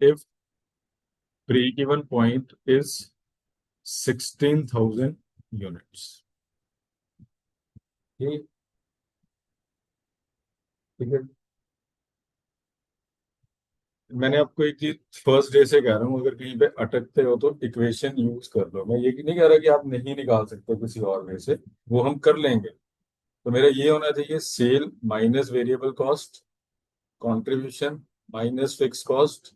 if break even point is 16,000 units. ठीक ठीक है। मैंने आपको एक चीज फर्स्ट डे से कह रहा हूँ, अगर कहीं पे अटकते हो तो इक्वेशन यूज कर लो। मैं ये नहीं कह रहा कि आप नहीं निकाल सकते किसी और वे से, वो हम कर लेंगे। तो मेरा ये होना चाहिए sale minus variable cost, contribution minus fix cost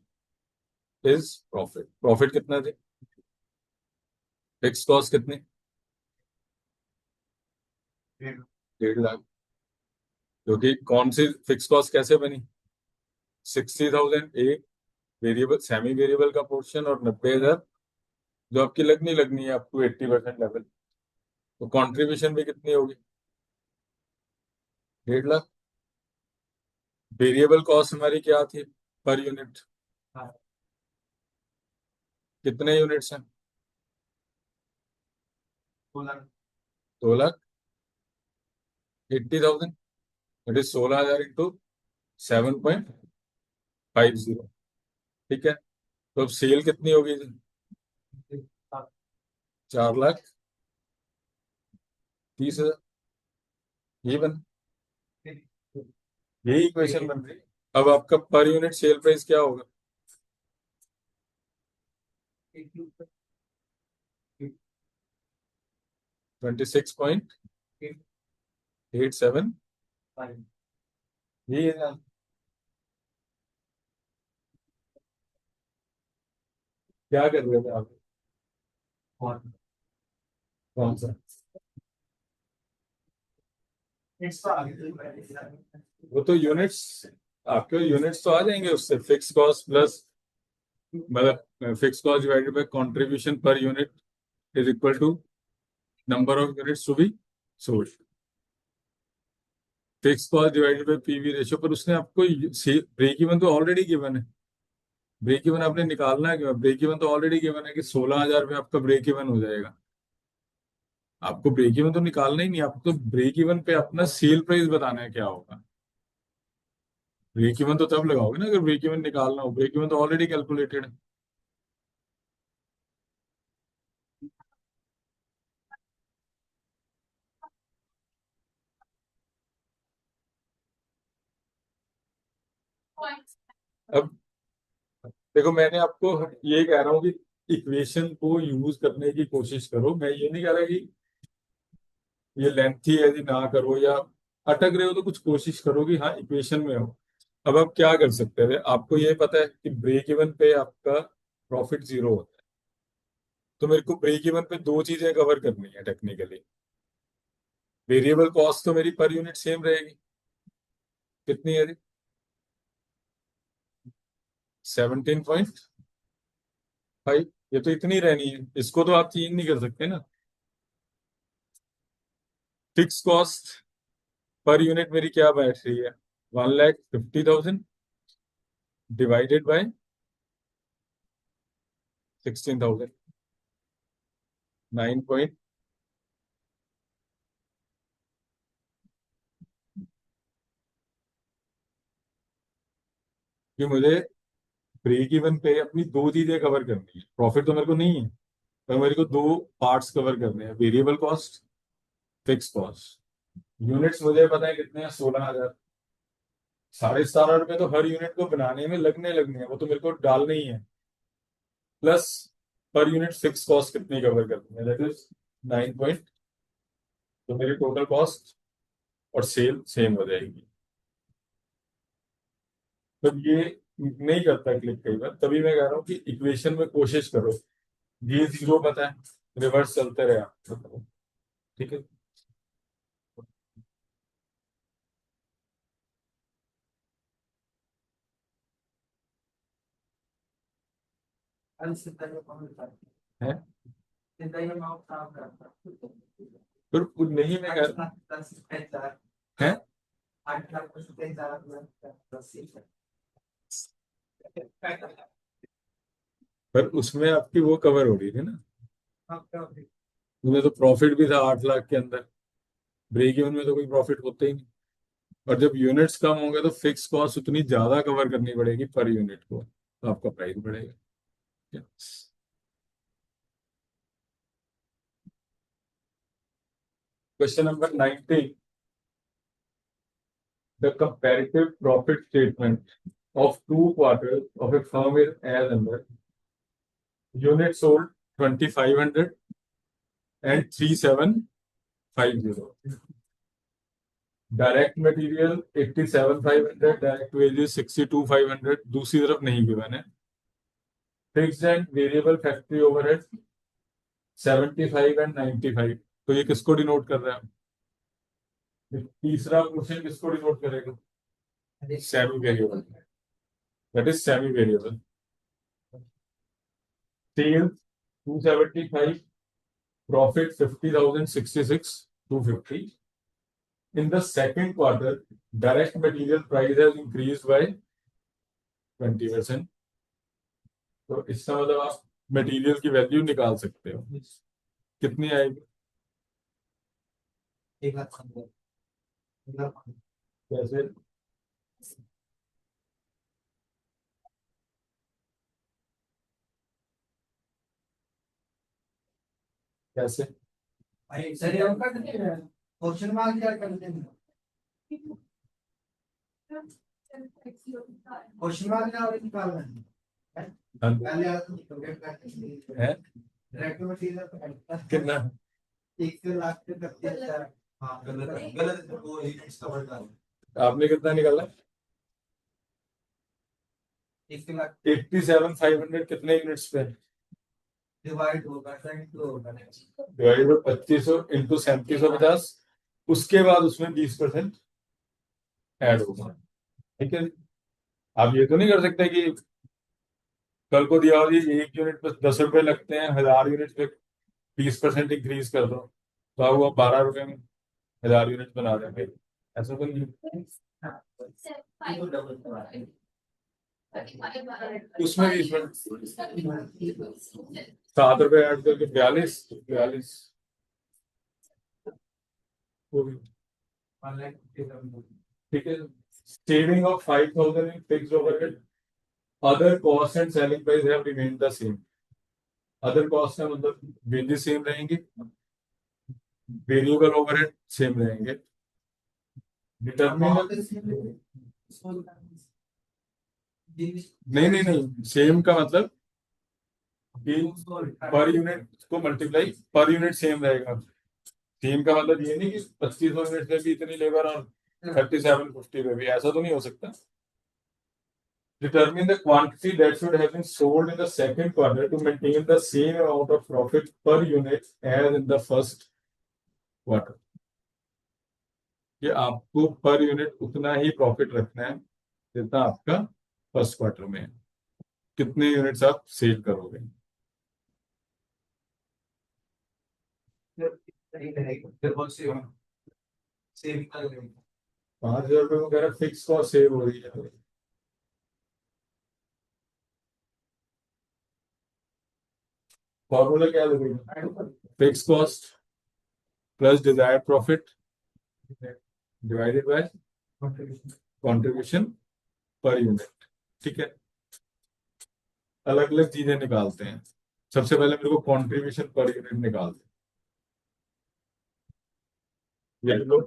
is profit. Profit कितना थे? फिक्स कॉस्ट कितनी? 1.5 लाख। क्योंकि कौन सी फिक्स कॉस्ट कैसे बनी? 60,000 एक वेरिएबल सेमी वेरिएबल का पोर्शन और 90,000 जो आपकी लगनी है अप टू 80% लेवल। तो कंट्रीब्यूशन भी कितनी होगी? 1.5 लाख। वेरिएबल कॉस्ट हमारी क्या थी पर यूनिट? कितने यूनिट्स हैं? 2,80,000। It is 16,000 into 7.50। ठीक है। तो अब सेल कितनी होगी जी? 4,30,000। ये बन यही इक्वेशन बन रही। अब आपका पर यूनिट सेल प्राइस क्या होगा? 26.87। ये है ना? क्या कर रहे थे आप? कौन सा? वो तो यूनिट्स, आपके यूनिट्स तो आ जाएंगे उससे। फिक्स कॉस्ट प्लस मतलब fix cost divided by contribution पर unit is equal to number of units to be sold. Fix cost divided by PV ratio. पर उसने आपको ब्रेक इवन तो ऑलरेडी गिवन है। ब्रेक इवन आपने निकालना है। ब्रेक इवन तो ऑलरेडी गिवन है कि 16,000 में आपका ब्रेक इवन हो जाएगा। आपको ब्रेक इवन तो निकालना ही नहीं, आपको तो ब्रेक इवन पे अपना सेल प्राइस बताना है क्या होगा। ब्रेक इवन तो तब लगाओगे ना अगर ब्रेक इवन निकालना हो। ब्रेक इवन तो ऑलरेडी कैलकुलेटेड है। अब देखो, मैंने आपको ये कह रहा हूँ कि इक्वेशन को यूज करने की कोशिश करो। मैं ये नहीं कह रहा कि ये लेंथी है जी ना करो, या अटक रहे हो तो कुछ कोशिश करो कि हाँ इक्वेशन में हो। अब आप क्या कर सकते हैं? आपको ये पता है कि ब्रेक इवन पे आपका प्रॉफिट जीरो होता है। तो मेरे को ब्रेक इवन पे दो चीजें कवर करनी है टेक्निकली। वेरिएबल कॉस्ट तो मेरी पर यूनिट सेम रहेगी। कितनी है जी? 17.5। ये तो इतनी रहनी है, इसको तो आप चेंज नहीं कर सकते ना। फिक्स कॉस्ट पर यूनिट मेरी क्या बैठ रही है? 1,50,000 डिवाइडेड बाय 16,000। 9 पॉइंट। कि मुझे ब्रेक इवन पे अपनी दो चीजें कवर करनी है। प्रॉफिट तो मेरे को नहीं है, पर मेरे को दो पार्ट्स कवर करने हैं, variable cost, fix cost. Units मुझे पता है कितने हैं, 16,000। 17.5 रुपए तो हर यूनिट को बनाने में लगने लगने हैं, वो तो मेरे को डालने ही है। Plus per unit fix cost कितनी कवर करती है, दैट इज 9 पॉइंट। तो मेरी टोटल कॉस्ट और सेल सेम हो जाएगी। तो ये नहीं करता क्लिक कई बार, तभी मैं कह रहा हूँ कि इक्वेशन में कोशिश करो। ये जीरो पता है, रिवर्स चलते रहे आप, ठीक है। अनसिद्ध में कौन करता है है? सिद्ध में माउथ काम करता फिर नहीं मैं कह है। 10 है 8 लाख को 10 पर उसमें आपकी वो कवर हो रही थी ना, लाख। उसमें तो प्रॉफिट भी था 8 लाख के अंदर। ब्रेक इवन में तो कोई प्रॉफिट होते ही नहीं। और जब यूनिट्स कम होंगे तो फिक्स कॉस्ट उतनी ज्यादा कवर करनी पड़ेगी पर यूनिट को, तो आपका प्राइस बढ़ेगा। Question number 19, the comparative profit statement of 2 quarters of a firm is as under: unit sold 2500 and 3750, direct material 87,500, direct wages 62,500, दूसरी तरफ नहीं गिवन है। Fixed and variable factory overhead 75 and 95। तो ये किसको डिनोट कर रहा है? तीसरा क्वेश्चन किसको डिनोट करेगा? Semi variable, that is semi variable. Sales 275, profit 50,066, 250। In the second quarter, direct material price has increased by 20%। तो इसका मतलब आप मटेरियल की वैल्यू निकाल सकते हो, कितनी आएगी? 1 लाख। कैसे? कैसे? सर ये आपका क्वेश्चन मार्क क्या करते हैं? क्वेश्चन मार्क क्या और निकालना है? पहले आप कैलकुलेट करते हैं। है डायरेक्ट मटेरियल कितना? 1 लाख से 25,000। हाँ गलत है, गलत है, वो यूनिट्स कवर कर। आपने कितना निकाला? 1 लाख 87,500 कितने यूनिट्स पे? डिवाइड होगा, तो होगा डिवाइड बाई 2500 इंटू 3750, उसके बाद उसमें 20% ऐड होगा, ठीक है। आप ये तो नहीं कर सकते कि कल को दिया हो जी एक यूनिट पे 10 रुपए लगते हैं, 1000 यूनिट पे 20% इंक्रीज कर दो, तो आप वो 12 रुपए में 1000 यूनिट बना देंगे, ऐसा तो नहीं। उसमें भी इसमें 7 रुपए ऐड करके 42, 42 वो भी, ठीक है। Saving of 5,000 in fixed overhead, other cost and selling price have remained the same. Other cost का मतलब वेजेस सेम रहेंगे, वेरिएबल ओवरहेड सेम रहेंगे। डिटरमिन, नहीं नहीं नहीं, सेम का मतलब कि पर यूनिट को मल्टीप्लाई पर यूनिट सेम रहेगा। सेम का मतलब ये नहीं कि 2500 यूनिट में भी इतनी लेबर और 3750 में भी, ऐसा तो नहीं हो सकता। Determine the quantity that should have been sold in the second quarter to maintain the same amount of profit per unit as in the first quarter। कि आपको पर यूनिट उतना ही प्रॉफिट रखना है जितना आपका फर्स्ट क्वार्टर में है। कितने यूनिट्स आप सेल करोगे? सेविंग कर लेंगे। 5,000 रुपये को कह रहा फिक्स कॉस्ट सेव हो रही है। फॉर्मूला क्या लगेगा? Fix cost plus desired profit divided by contribution पर यूनिट, ठीक है। अलग अलग चीजें निकालते हैं। सबसे पहले मेरे को कंट्रीब्यूशन पर यूनिट निकालते हैं, ये लो।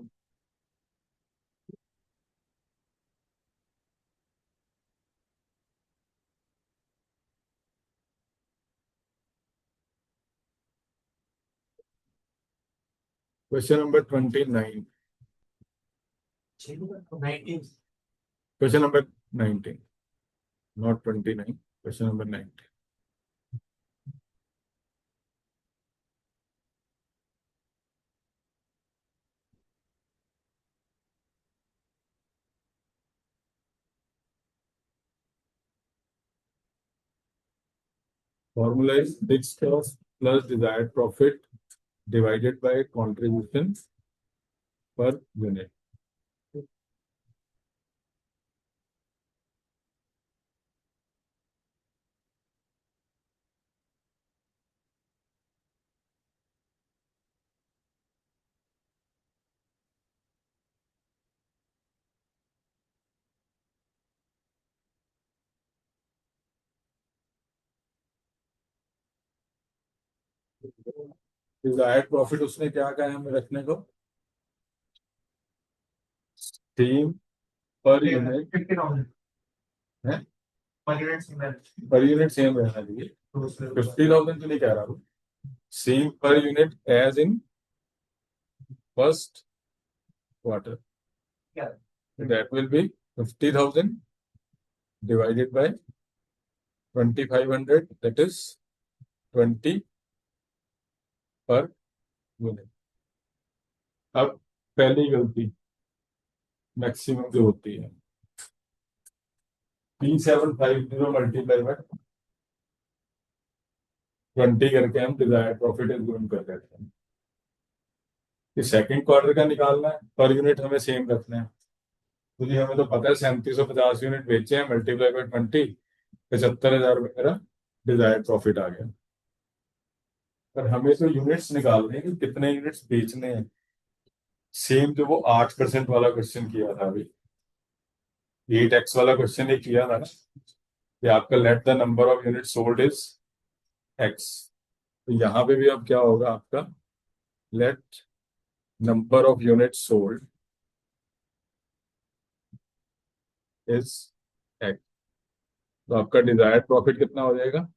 Question number 29। 19 question number 19, not 29, question number 19। Formula is fixed cost plus desired profit divided by contribution per unit. Desired profit उसने क्या कहा है हमें रखने को? सेम पर यूनिट 50,000 है, per unit similar per unit same रहना चाहिए। 50,000 तो नहीं कह रहा हूँ, same per unit as in first quarter, क्या that will be 50,000 divided by 2,500, that is 20 per unit। अब पहली गलती मैक्सिमम जो होती है, P750 मल्टीप्लाई बाय 20 करके हम डिजायर्ड प्रॉफिट एज्यूम कर देते हैं कि सेकंड क्वार्टर का निकालना है, पर यूनिट हमें सेम रखना है। तो जी हमें तो पता है 3750 यूनिट बेचे हैं, मल्टीप्लाई बाय 20, 75,000 मेरा डिजायर्ड प्रॉफिट आ गया। पर हमें तो यूनिट्स निकालने हैं कि कितने यूनिट्स बेचने हैं। सेम जो वो 8% वाला क्वेश्चन किया था अभी, 8x वाला क्वेश्चन ये किया था ना कि आपका let the number of unit sold is x। तो यहाँ पे भी अब क्या होगा आपका, let number of unit sold is x। तो आपका डिजायर्ड प्रॉफिट कितना हो जाएगा?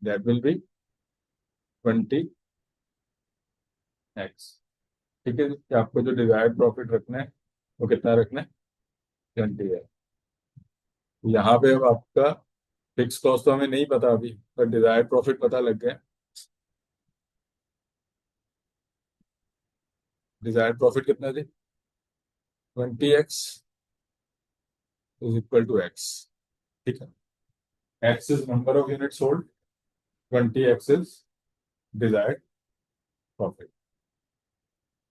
That will B 20x। ठीक है जी, आपको जो डिजायर्ड प्रॉफिट रखना है वो कितना रखना है? 20 है। यहाँ पे अब आपका फिक्स कॉस्ट तो हमें नहीं पता अभी, पर डिजायर्ड प्रॉफिट पता लग गया। डिजायर्ड प्रॉफिट कितना थी? 20x is equal to x। ठीक है, x is number of unit sold, 20x is desired profit.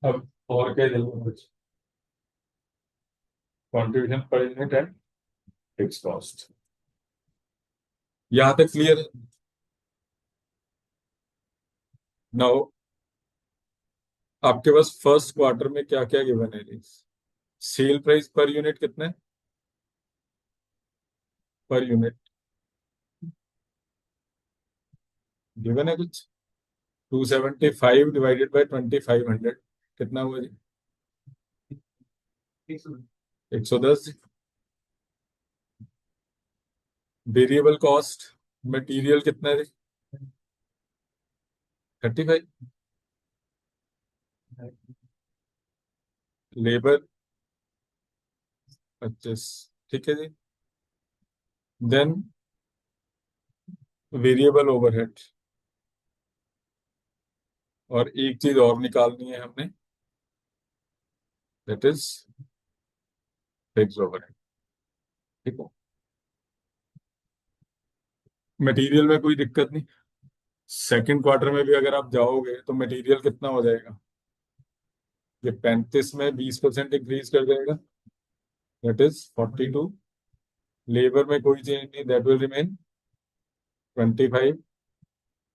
अब और क्या जरूरत कुछ? Contribution per unit and fix cost. यहां तक क्लियर है? नाउ आपके पास फर्स्ट क्वार्टर में क्या क्या गिवन है? सेल प्राइस पर यूनिट कितना है? पर यूनिट गिवन है कुछ? 275 डिवाइडेड बाय 2,500 कितना हुआ जी? 110। वेरिएबल कॉस्ट मटेरियल कितना है? 35। लेबर 25। ठीक है जी। देन वेरिएबल ओवरहेड, और एक चीज और निकालनी है हमने, दैट इज फिक्स ओवरहेड। ठीक है, मटेरियल में कोई दिक्कत नहीं। सेकंड क्वार्टर में भी अगर आप जाओगे तो मटेरियल कितना हो जाएगा? ये 35 में 20% इंक्रीज कर देगा, दैट इज 42। लेबर में कोई चेंज नहीं, दैट विल रिमेन 25।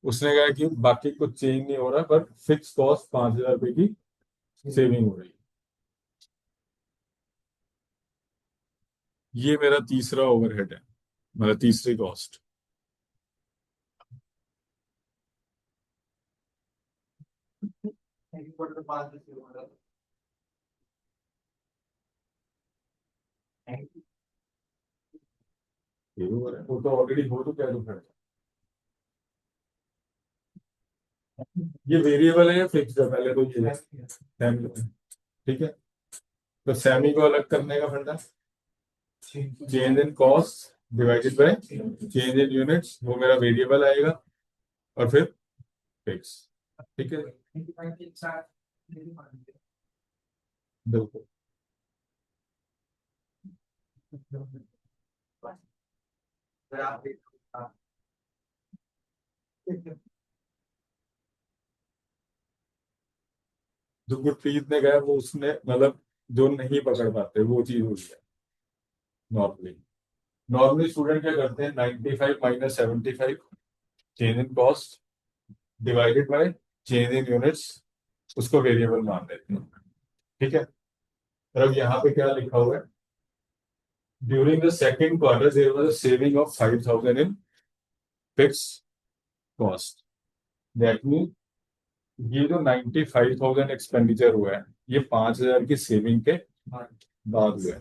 उसने कहा कि बाकी कुछ चेंज नहीं हो रहा, पर फिक्स कॉस्ट 5,000 रुपए की सेविंग हो रही है। ये मेरा तीसरा ओवरहेड है, मतलब तीसरी कॉस्ट। वो तो ऑलरेडी हो, तो क्या डिफरेंस? ये वेरिएबल है या फिक्स्ड है, पहले तो ये सेमी, ठीक है। तो सेमी को अलग करने का फंडा, change in cost divided by change in units, वो मेरा वेरिएबल आएगा, और फिर फिक्स, ठीक है। बिल्कुल। जो गुरप्रीत ने कहा वो उसने मतलब जो नहीं पकड़ पाते वो चीज हुई है नॉर्मली। नॉर्मली स्टूडेंट क्या करते हैं, 95 minus 75 change in cost divided by change in units, उसको वेरिएबल मान लेते हैं, ठीक है। और अब यहाँ पे क्या लिखा हुआ है, during the second quarter there was a saving of 5000 in fix cost. That mean ये जो 95,000 एक्सपेंडिचर हुआ है, ये 5,000 की सेविंग के बाद हुआ है।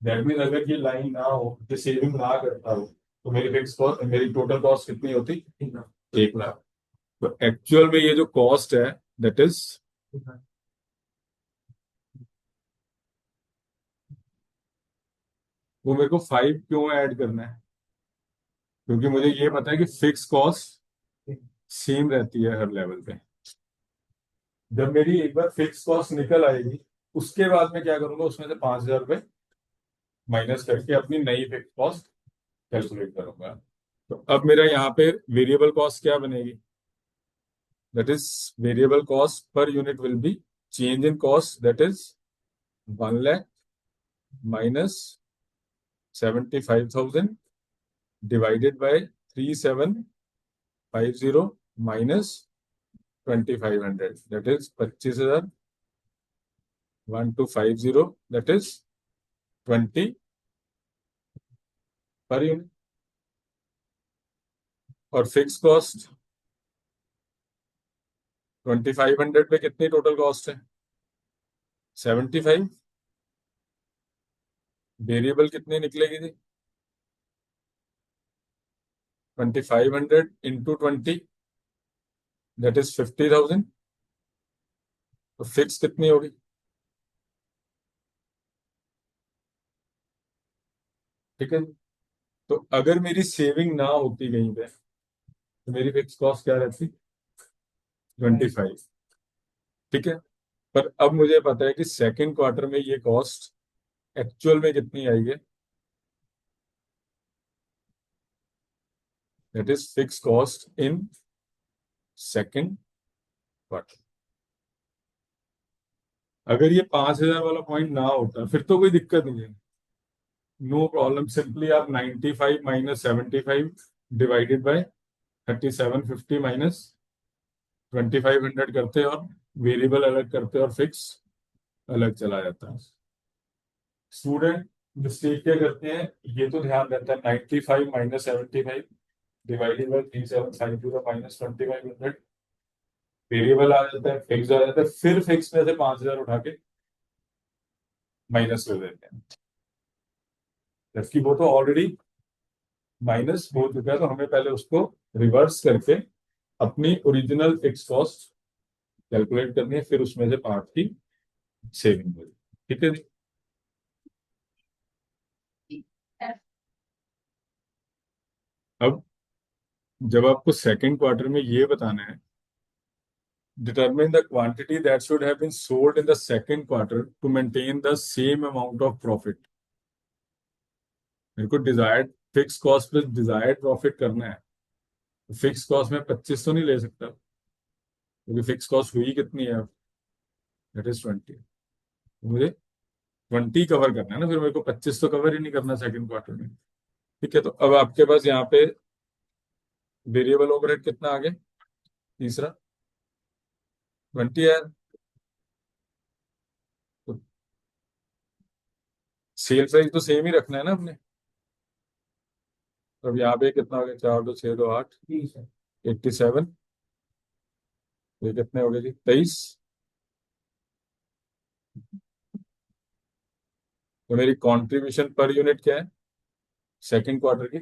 दैट मीन अगर ये लाइन ना हो, ये सेविंग ना करता हो, तो मेरी फिक्स कॉस्ट, मेरी टोटल कॉस्ट कितनी होती, 1 लाख। तो एक्चुअल में ये जो कॉस्ट है दैट इज, वो मेरे को 5 क्यों ऐड करना है, क्योंकि मुझे ये पता है कि फिक्स कॉस्ट सेम रहती है हर लेवल पे। जब मेरी एक बार फिक्स कॉस्ट निकल आएगी, उसके बाद मैं क्या करूंगा, उसमें से 5,000 रुपये माइनस करके अपनी नई फिक्स कॉस्ट कैलकुलेट करूंगा। तो अब मेरा यहाँ पे वेरिएबल कॉस्ट क्या बनेगी, that is variable cost per unit will be change in cost, that is 1 lakh minus 75,000 divided by 3750 minus 2,500, that is 25,000, 1250, that is 20 per unit. और फिक्स कॉस्ट 2,500 पे कितनी टोटल कॉस्ट है, 75। वेरिएबल कितनी निकलेगी थी, 2,500 इंटू 20, दैट इज 50,000। तो fix कितनी होगी, ठीक है। तो अगर मेरी सेविंग ना होती कहीं पे, तो मेरी फिक्स कॉस्ट क्या रहती, 25, ठीक है। पर अब मुझे पता है कि सेकंड क्वार्टर में ये कॉस्ट एक्चुअल में कितनी आई है, that is fix cost in second quarter. अगर ये 5,000 वाला पॉइंट ना होता फिर तो कोई दिक्कत नहीं है, नो प्रॉब्लम, सिंपली आप 95 माइनस 75 डिवाइडेड बाय 3750 माइनस 2,500 करते और वेरिएबल अलग करते और फिक्स अलग चला जाता है। स्टूडेंट मिस्टेक क्या करते हैं, ये तो ध्यान रहता है 95 minus 75 divided by 3750 minus 2,500, variable आ जाता है, फिक्स आ जाता है, फिर फिक्स में से 5,000 उठा के माइनस कर देते हैं, जबकि वो तो ऑलरेडी माइनस हो चुका है। तो हमें पहले उसको रिवर्स करके अपनी ओरिजिनल फिक्स कॉस्ट कैलकुलेट करनी है, फिर उसमें से पार्ट की सेविंग होगी, ठीक है जी। अब जब आपको सेकंड क्वार्टर में ये बताना है, determine the quantity that should have been sold in the second quarter to maintain the same amount of profit। मेरे को desired fix cost plus desired profit करना है। तो फिक्स कॉस्ट में 25 तो नहीं ले सकता, क्योंकि फिक्स कॉस्ट हुई कितनी है, दैट इज 20। मुझे 20 कवर करना है ना, फिर मेरे को 25 तो कवर ही नहीं करना सेकंड क्वार्टर में, ठीक है। तो अब आपके पास यहाँ पे वेरिएबल ओवरहेड कितना आ गया, तीसरा 20 है। तो सेल प्राइस तो सेम ही रखना है ना अपने। तो अब यहाँ पे कितना हो गया, 4 2 6 2 8, 87। ये कितने हो गए जी, 23। तो मेरी कंट्रीब्यूशन पर यूनिट क्या है सेकंड क्वार्टर की,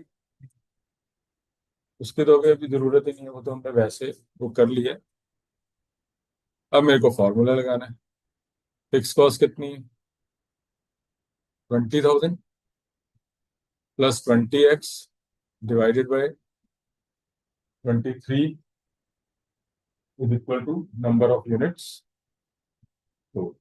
उसकी तो अभी अभी जरूरत ही नहीं है, वो तो हमने वैसे वो कर लिया है। अब मेरे को फॉर्मूला लगाना है। फिक्स कॉस्ट कितनी है? 20,000 plus 20x divided by 23 is equal to number of units. तो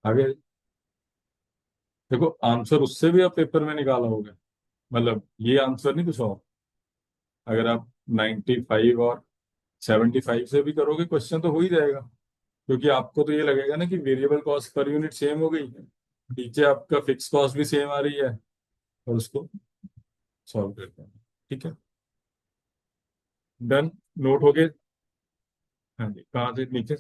आगे देखो, आंसर उससे भी आप पेपर में निकाला होगा, मतलब ये आंसर नहीं कुछ और। अगर आप 95 और 75 से भी करोगे क्वेश्चन तो हो ही जाएगा, क्योंकि आपको तो ये लगेगा ना कि variable cost per unit same हो गई है, नीचे आपका फिक्स कॉस्ट भी सेम आ रही है, और उसको सॉल्व करते हैं। ठीक है, डन। नोट हो गए? हाँ जी, कहाँ से नीचे?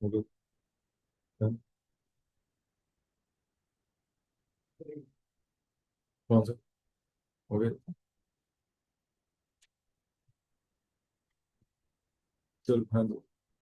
हो गए? Done? कौन सा? हो गए? चल हाँ दो।